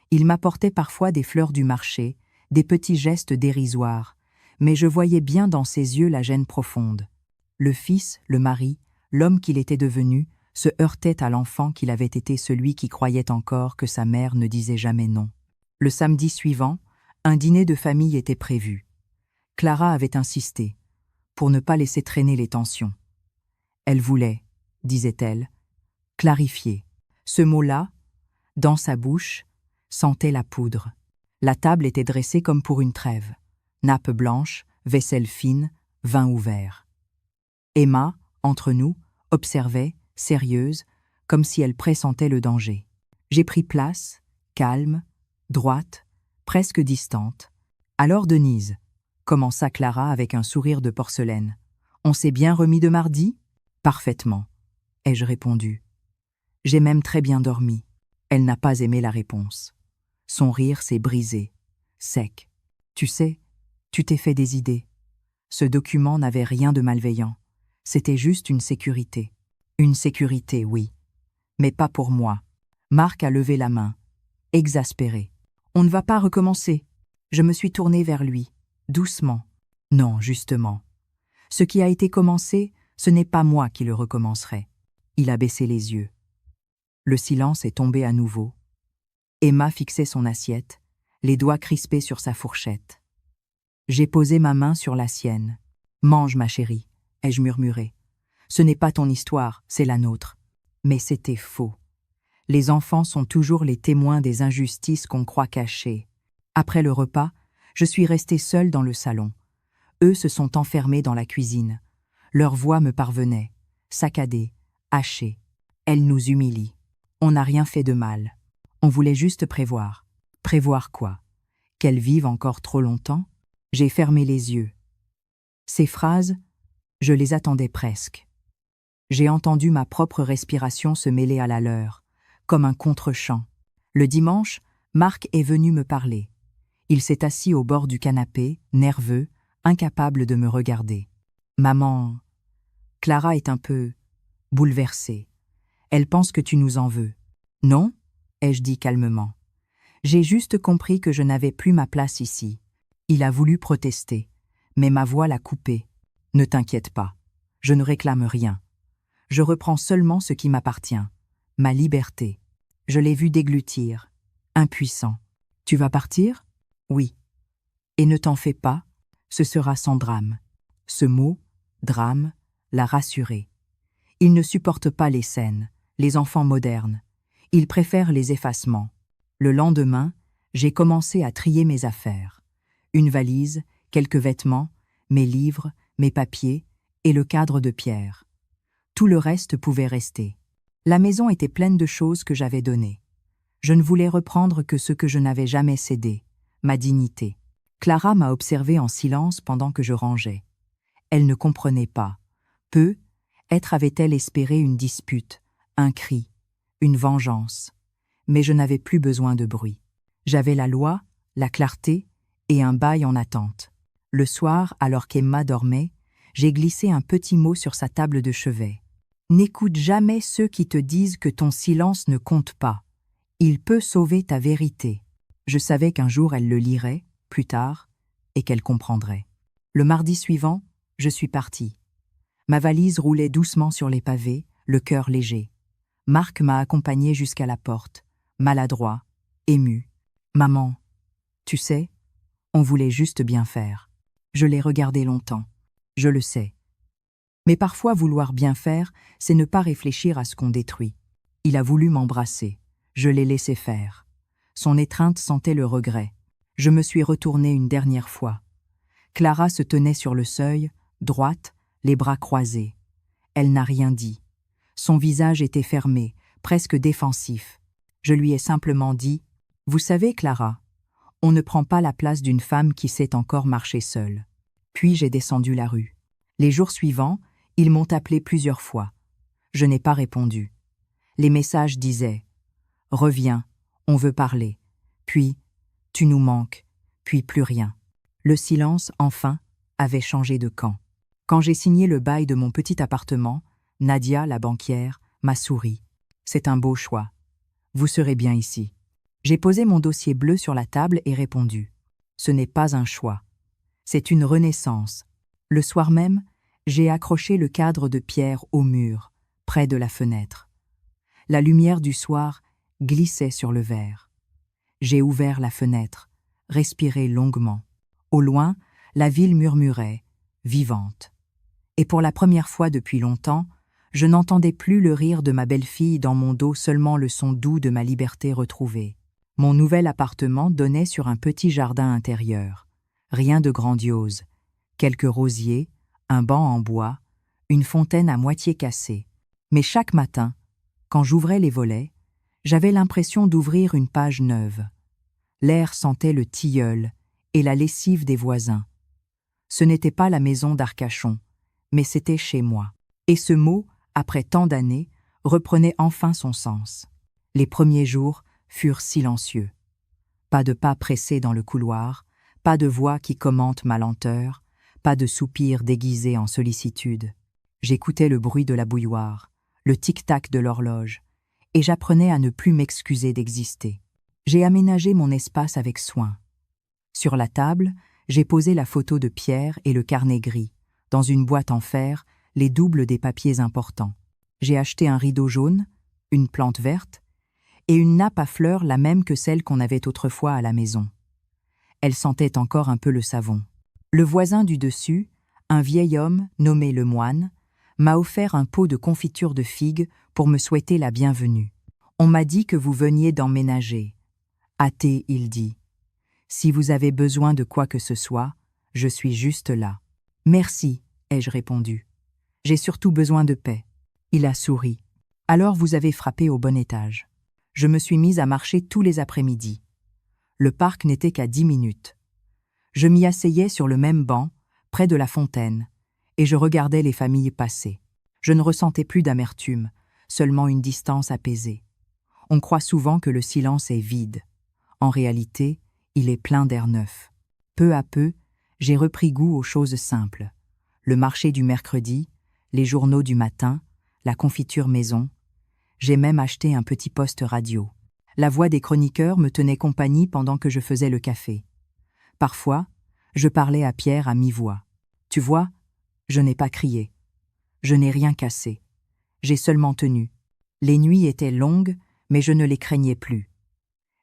Il m'apportait parfois des fleurs du marché, des petits gestes dérisoires, mais je voyais bien dans ses yeux la gêne profonde. Le fils, le mari, l'homme qu'il était devenu, se heurtait à l'enfant qu'il avait été, celui qui croyait encore que sa mère ne disait jamais non. Le samedi suivant, un dîner de famille était prévu. Clara avait insisté, pour ne pas laisser traîner les tensions. Elle voulait, disait-elle, clarifier. Ce mot-là, dans sa bouche, sentait la poudre. La table était dressée comme pour une trêve. Nappe blanche, vaisselle fine, vin ouvert. Emma, entre nous, observait, sérieuse, comme si elle pressentait le danger. J'ai pris place, calme, droite, presque distante. Alors Denise, commença Clara avec un sourire de porcelaine. On s'est bien remis de mardi? Parfaitement, ai-je répondu. J'ai même très bien dormi. Elle n'a pas aimé la réponse. Son rire s'est brisé, sec. Tu sais, tu t'es fait des idées. Ce document n'avait rien de malveillant. C'était juste une sécurité. Une sécurité, oui. Mais pas pour moi. Marc a levé la main, exaspéré. On ne va pas recommencer. Je me suis tournée vers lui, doucement. Non, justement. Ce qui a été commencé, ce n'est pas moi qui le recommencerai. Il a baissé les yeux. Le silence est tombé à nouveau. Emma fixait son assiette, les doigts crispés sur sa fourchette. J'ai posé ma main sur la sienne. « Mange, ma chérie », ai-je murmuré. « Ce n'est pas ton histoire, c'est la nôtre. » Mais c'était faux. Les enfants sont toujours les témoins des injustices qu'on croit cachées. Après le repas, je suis restée seule dans le salon. Eux se sont enfermés dans la cuisine. Leur voix me parvenait, saccadée, hachée. Elles nous humilient. On n'a rien fait de mal. On voulait juste prévoir. Prévoir quoi? Qu'elles vivent encore trop longtemps? J'ai fermé les yeux. Ces phrases, je les attendais presque. J'ai entendu ma propre respiration se mêler à la leur, comme un contre-champ. Le dimanche, Marc est venu me parler. Il s'est assis au bord du canapé, nerveux, incapable de me regarder. Maman, Clara est un peu bouleversée. Elle pense que tu nous en veux. Non, ai-je dit calmement. J'ai juste compris que je n'avais plus ma place ici. Il a voulu protester, mais ma voix l'a coupé. Ne t'inquiète pas, je ne réclame rien. Je reprends seulement ce qui m'appartient, ma liberté. Je l'ai vu déglutir, impuissant. Tu vas partir? Oui. Et ne t'en fais pas, ce sera sans drame. Ce mot, drame, l'a rassuré. Il ne supporte pas les scènes, les enfants modernes. Il préfère les effacements. Le lendemain, j'ai commencé à trier mes affaires. Une valise, quelques vêtements, mes livres, mes papiers et le cadre de pierre. Tout le reste pouvait rester. La maison était pleine de choses que j'avais données. Je ne voulais reprendre que ce que je n'avais jamais cédé, ma dignité. Clara m'a observé en silence pendant que je rangeais. Elle ne comprenait pas. Peut-être avait-elle espéré une dispute, un cri, une vengeance. Mais je n'avais plus besoin de bruit. J'avais la loi, la clarté et un bail en attente. Le soir, alors qu'Emma dormait, j'ai glissé un petit mot sur sa table de chevet. N'écoute jamais ceux qui te disent que ton silence ne compte pas. Il peut sauver ta vérité. Je savais qu'un jour elle le lirait, plus tard, et qu'elle comprendrait. Le mardi suivant, je suis partie. Ma valise roulait doucement sur les pavés, le cœur léger. Marc m'a accompagnée jusqu'à la porte, maladroit, ému. « Maman, tu sais, on voulait juste bien faire. » Je l'ai regardé longtemps. Je le sais. Mais parfois vouloir bien faire, c'est ne pas réfléchir à ce qu'on détruit. Il a voulu m'embrasser. Je l'ai laissé faire. Son étreinte sentait le regret. Je me suis retournée une dernière fois. Clara se tenait sur le seuil, droite, les bras croisés. Elle n'a rien dit. Son visage était fermé, presque défensif. Je lui ai simplement dit « Vous savez, Clara, on ne prend pas la place d'une femme qui sait encore marcher seule. » Puis j'ai descendu la rue. Les jours suivants, ils m'ont appelé plusieurs fois. Je n'ai pas répondu. Les messages disaient « Reviens, on veut parler », puis « Tu nous manques », puis plus rien. Le silence, enfin, avait changé de camp. Quand j'ai signé le bail de mon petit appartement, Nadia, la banquière, m'a souri. « C'est un beau choix. Vous serez bien ici. » J'ai posé mon dossier bleu sur la table et répondu « Ce n'est pas un choix. C'est une renaissance. » Le soir même, j'ai accroché le cadre de pierre au mur, près de la fenêtre. La lumière du soir glissait sur le verre. J'ai ouvert la fenêtre, respiré longuement. Au loin, la ville murmurait, vivante. Et pour la première fois depuis longtemps, je n'entendais plus le rire de ma belle-fille dans mon dos, seulement le son doux de ma liberté retrouvée. Mon nouvel appartement donnait sur un petit jardin intérieur. Rien de grandiose. Quelques rosiers, un banc en bois, une fontaine à moitié cassée. Mais chaque matin, quand j'ouvrais les volets, j'avais l'impression d'ouvrir une page neuve. L'air sentait le tilleul et la lessive des voisins. Ce n'était pas la maison d'Arcachon, mais c'était chez moi. Et ce mot, après tant d'années, reprenait enfin son sens. Les premiers jours furent silencieux. Pas de pas pressés dans le couloir, pas de voix qui commentent ma lenteur, pas de soupirs déguisés en sollicitude. J'écoutais le bruit de la bouilloire, le tic-tac de l'horloge, et j'apprenais à ne plus m'excuser d'exister. J'ai aménagé mon espace avec soin. Sur la table, j'ai posé la photo de Pierre et le carnet gris. Dans une boîte en fer, les doubles des papiers importants. J'ai acheté un rideau jaune, une plante verte, et une nappe à fleurs la même que celle qu'on avait autrefois à la maison. Elle sentait encore un peu le savon. Le voisin du dessus, un vieil homme nommé le moine, m'a offert un pot de confiture de figues pour me souhaiter la bienvenue. On m'a dit que vous veniez d'emménager. Athée, il dit. Si vous avez besoin de quoi que ce soit, je suis juste là. Merci, ai-je répondu. J'ai surtout besoin de paix. Il a souri. Alors vous avez frappé au bon étage. Je me suis mise à marcher tous les après-midi. Le parc n'était qu'à 10 minutes. Je m'y asseyais sur le même banc, près de la fontaine, et je regardais les familles passer. Je ne ressentais plus d'amertume, seulement une distance apaisée. On croit souvent que le silence est vide. En réalité, il est plein d'air neuf. Peu à peu, j'ai repris goût aux choses simples. Le marché du mercredi, les journaux du matin, la confiture maison. J'ai même acheté un petit poste radio. La voix des chroniqueurs me tenait compagnie pendant que je faisais le café. Parfois, je parlais à Pierre à mi-voix. Tu vois, je n'ai pas crié. Je n'ai rien cassé. J'ai seulement tenu. Les nuits étaient longues, mais je ne les craignais plus.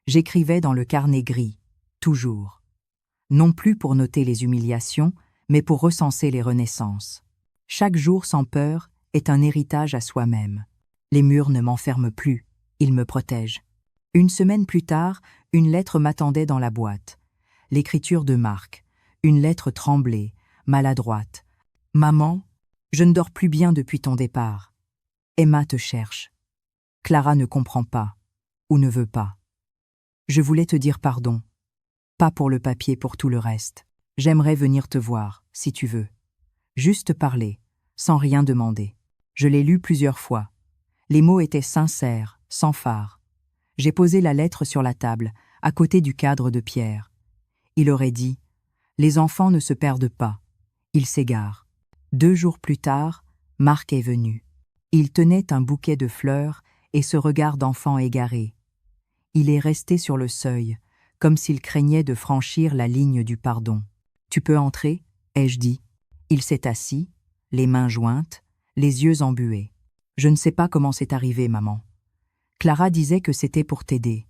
J'écrivais dans le carnet gris, toujours. Non plus pour noter les humiliations, mais pour recenser les renaissances. Chaque jour sans peur est un héritage à soi-même. Les murs ne m'enferment plus, ils me protègent. Une semaine plus tard, une lettre m'attendait dans la boîte. L'écriture de Marc, une lettre tremblée, maladroite. « Maman, je ne dors plus bien depuis ton départ. Emma te cherche. Clara ne comprend pas, ou ne veut pas. Je voulais te dire pardon. Pas pour le papier, pour tout le reste. J'aimerais venir te voir, si tu veux. Juste parler, sans rien demander. » Je l'ai lu plusieurs fois. Les mots étaient sincères, sans fard. J'ai posé la lettre sur la table, à côté du cadre de pierre. Il aurait dit « Les enfants ne se perdent pas. Ils s'égarent. » 2 jours plus tard, Marc est venu. Il tenait un bouquet de fleurs et ce regard d'enfant égaré. Il est resté sur le seuil, comme s'il craignait de franchir la ligne du pardon. « Tu peux entrer ?» ai-je dit. Il s'est assis, les mains jointes, les yeux embués. « Je ne sais pas comment c'est arrivé, maman. Clara disait que c'était pour t'aider.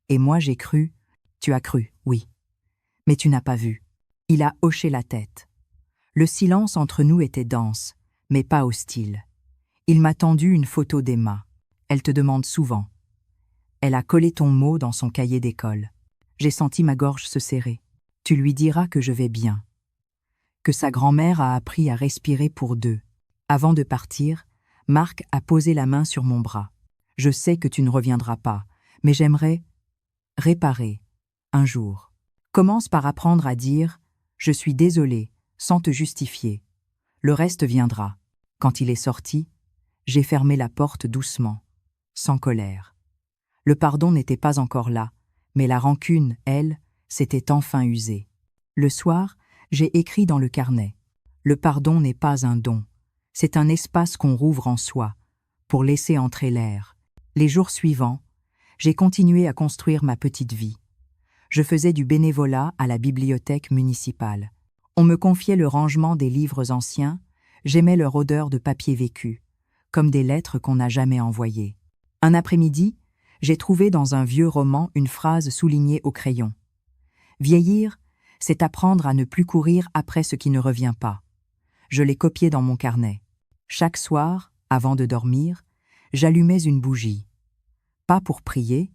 Et moi j'ai cru... » « Tu as cru, oui. Mais tu n'as pas vu. » Il a hoché la tête. Le silence entre nous était dense, mais pas hostile. Il m'a tendu une photo d'Emma. Elle te demande souvent. Elle a collé ton mot dans son cahier d'école. J'ai senti ma gorge se serrer. Tu lui diras que je vais bien. Que sa grand-mère a appris à respirer pour 2. Avant de partir, Marc a posé la main sur mon bras. Je sais que tu ne reviendras pas, mais j'aimerais réparer, un jour. Commence par apprendre à dire « je suis désolé » sans te justifier. Le reste viendra. Quand il est sorti, j'ai fermé la porte doucement, sans colère. Le pardon n'était pas encore là, mais la rancune, elle, s'était enfin usée. Le soir, j'ai écrit dans le carnet. Le pardon n'est pas un don, c'est un espace qu'on rouvre en soi, pour laisser entrer l'air. Les jours suivants, j'ai continué à construire ma petite vie. Je faisais du bénévolat à la bibliothèque municipale. On me confiait le rangement des livres anciens, j'aimais leur odeur de papier vécu, comme des lettres qu'on n'a jamais envoyées. Un après-midi, j'ai trouvé dans un vieux roman une phrase soulignée au crayon. Vieillir, c'est apprendre à ne plus courir après ce qui ne revient pas. Je l'ai copié dans mon carnet. Chaque soir, avant de dormir, j'allumais une bougie. Pas pour prier,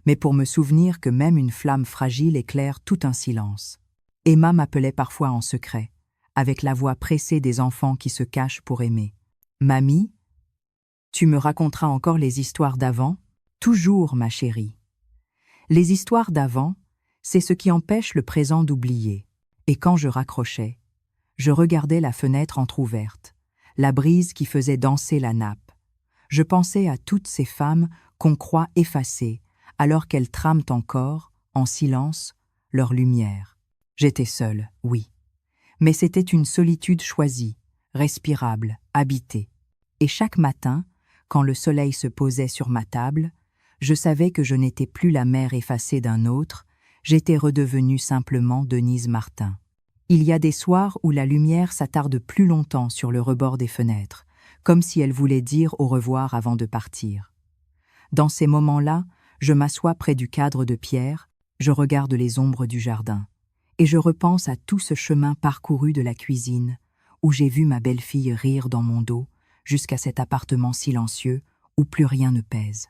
mais pour me souvenir que même une flamme fragile éclaire tout un silence. Emma m'appelait parfois en secret, avec la voix pressée des enfants qui se cachent pour aimer. « Mamie, tu me raconteras encore les histoires d'avant ? » Toujours, ma chérie. Les histoires d'avant, c'est ce qui empêche le présent d'oublier. Et quand je raccrochais, je regardais la fenêtre entr'ouverte, la brise qui faisait danser la nappe. Je pensais à toutes ces femmes qu'on croit effacées, alors qu'elles trament encore, en silence, leur lumière. J'étais seule, oui. Mais c'était une solitude choisie, respirable, habitée. Et chaque matin, quand le soleil se posait sur ma table, je savais que je n'étais plus la mère effacée d'un autre, j'étais redevenue simplement Denise Martin. Il y a des soirs où la lumière s'attarde plus longtemps sur le rebord des fenêtres, comme si elle voulait dire au revoir avant de partir. Dans ces moments-là, je m'assois près du cadre de pierre, je regarde les ombres du jardin, et je repense à tout ce chemin parcouru de la cuisine, où j'ai vu ma belle-fille rire dans mon dos, jusqu'à cet appartement silencieux où plus rien ne pèse.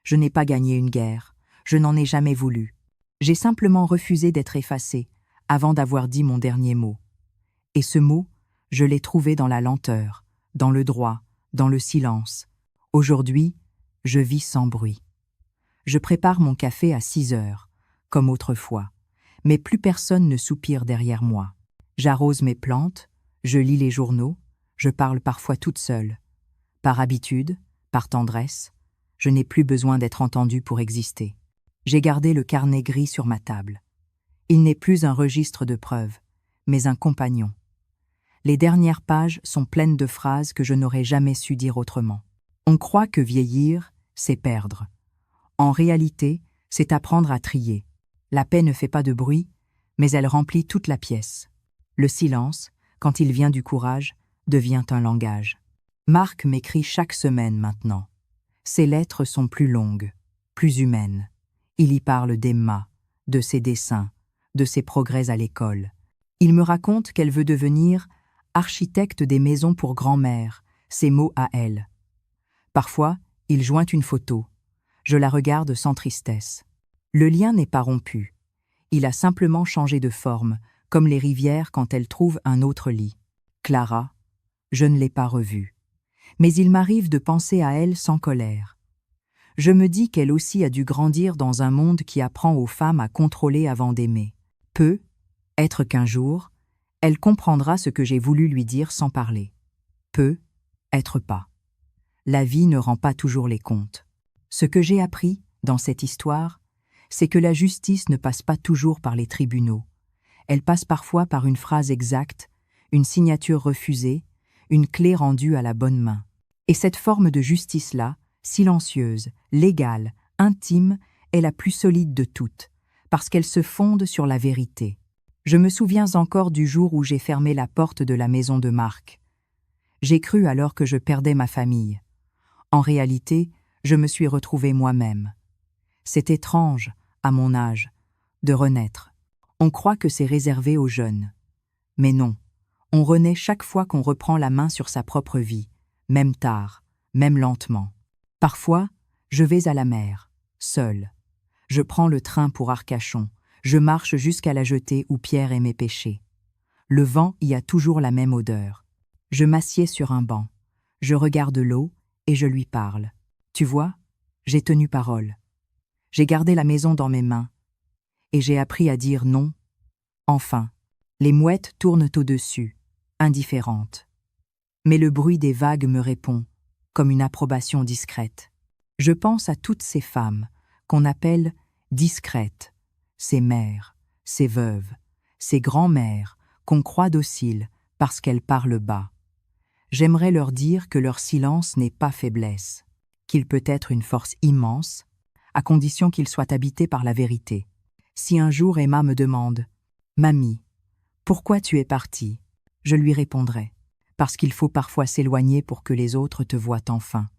Je n'ai pas gagné une guerre, je n'en ai jamais voulu. J'ai simplement refusé d'être effacée, avant d'avoir dit mon dernier mot. Et ce mot, je l'ai trouvé dans la lenteur, dans le droit, dans le silence. Aujourd'hui, je vis sans bruit. Je prépare mon café à 6 heures, comme autrefois, mais plus personne ne soupire derrière moi. J'arrose mes plantes, je lis les journaux, je parle parfois toute seule. Par habitude, par tendresse, je n'ai plus besoin d'être entendue pour exister. J'ai gardé le carnet gris sur ma table. Il n'est plus un registre de preuves, mais un compagnon. Les dernières pages sont pleines de phrases que je n'aurais jamais su dire autrement. On croit que vieillir, c'est perdre. En réalité, c'est apprendre à trier. La paix ne fait pas de bruit, mais elle remplit toute la pièce. Le silence, quand il vient du courage, devient un langage. Marc m'écrit chaque semaine maintenant. Ses lettres sont plus longues, plus humaines. Il y parle d'Emma, de ses dessins, de ses progrès à l'école. Il me raconte qu'elle veut devenir architecte des maisons pour grand-mère, ses mots à elle. Parfois, il joint une photo. Je la regarde sans tristesse. Le lien n'est pas rompu. Il a simplement changé de forme, comme les rivières quand elles trouvent un autre lit. Clara, je ne l'ai pas revue. Mais il m'arrive de penser à elle sans colère. Je me dis qu'elle aussi a dû grandir dans un monde qui apprend aux femmes à contrôler avant d'aimer. Être qu'un jour, elle comprendra ce que j'ai voulu lui dire sans parler. Être pas. La vie ne rend pas toujours les comptes. Ce que j'ai appris, dans cette histoire, c'est que la justice ne passe pas toujours par les tribunaux. Elle passe parfois par une phrase exacte, une signature refusée, une clé rendue à la bonne main. Et cette forme de justice-là, silencieuse, légale, intime, est la plus solide de toutes, parce qu'elle se fonde sur la vérité. Je me souviens encore du jour où j'ai fermé la porte de la maison de Marc. J'ai cru alors que je perdais ma famille. En réalité, je me suis retrouvée moi-même. C'est étrange, à mon âge, de renaître. On croit que c'est réservé aux jeunes. Mais non, on renaît chaque fois qu'on reprend la main sur sa propre vie, même tard, même lentement. Parfois, je vais à la mer, seule. Je prends le train pour Arcachon, je marche jusqu'à la jetée où Pierre aimait pêcher. Le vent y a toujours la même odeur. Je m'assieds sur un banc, je regarde l'eau et je lui parle. Tu vois, j'ai tenu parole. J'ai gardé la maison dans mes mains. Et j'ai appris à dire non. Enfin, les mouettes tournent au-dessus, indifférentes. Mais le bruit des vagues me répond, comme une approbation discrète. Je pense à toutes ces femmes qu'on appelle discrètes, ces mères, ces veuves, ces grands-mères qu'on croit dociles parce qu'elles parlent bas. J'aimerais leur dire que leur silence n'est pas faiblesse, qu'il peut être une force immense, à condition qu'il soit habité par la vérité. Si un jour Emma me demande « Mamie, pourquoi tu es partie ?» je lui répondrai « Parce qu'il faut parfois s'éloigner pour que les autres te voient enfin. »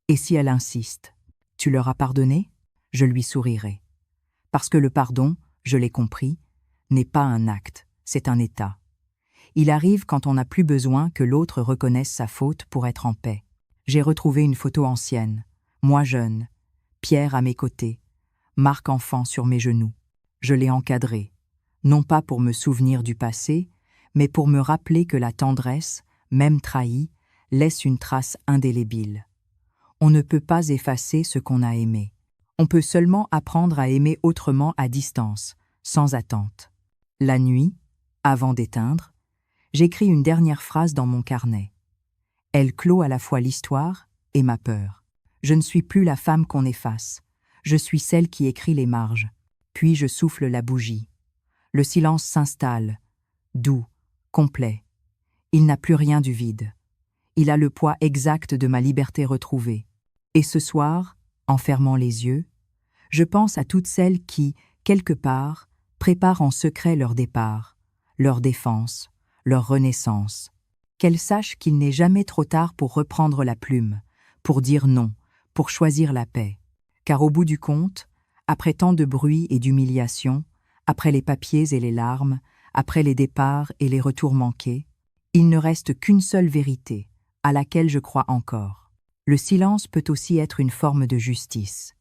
Et si elle insiste « Tu leur as pardonné ?» je lui sourirai. Parce que le pardon, je l'ai compris, n'est pas un acte, c'est un état. Il arrive quand on n'a plus besoin que l'autre reconnaisse sa faute pour être en paix. J'ai retrouvé une photo ancienne, moi jeune, Pierre à mes côtés, Marc enfant sur mes genoux. Je l'ai encadré, non pas pour me souvenir du passé, mais pour me rappeler que la tendresse, même trahie, laisse une trace indélébile. On ne peut pas effacer ce qu'on a aimé. On peut seulement apprendre à aimer autrement à distance, sans attente. La nuit, avant d'éteindre, j'écris une dernière phrase dans mon carnet. Elle clôt à la fois l'histoire et ma peur. Je ne suis plus la femme qu'on efface. Je suis celle qui écrit les marges. Puis je souffle la bougie. Le silence s'installe, doux, complet. Il n'a plus rien du vide. Il a le poids exact de ma liberté retrouvée. Et ce soir, en fermant les yeux, je pense à toutes celles qui, quelque part, préparent en secret leur départ, leur défense, leur renaissance. Qu'elles sachent qu'il n'est jamais trop tard pour reprendre la plume, pour dire non, pour choisir la paix. Car au bout du compte, après tant de bruit et d'humiliation, après les papiers et les larmes, après les départs et les retours manqués, il ne reste qu'une seule vérité, à laquelle je crois encore. Le silence peut aussi être une forme de justice.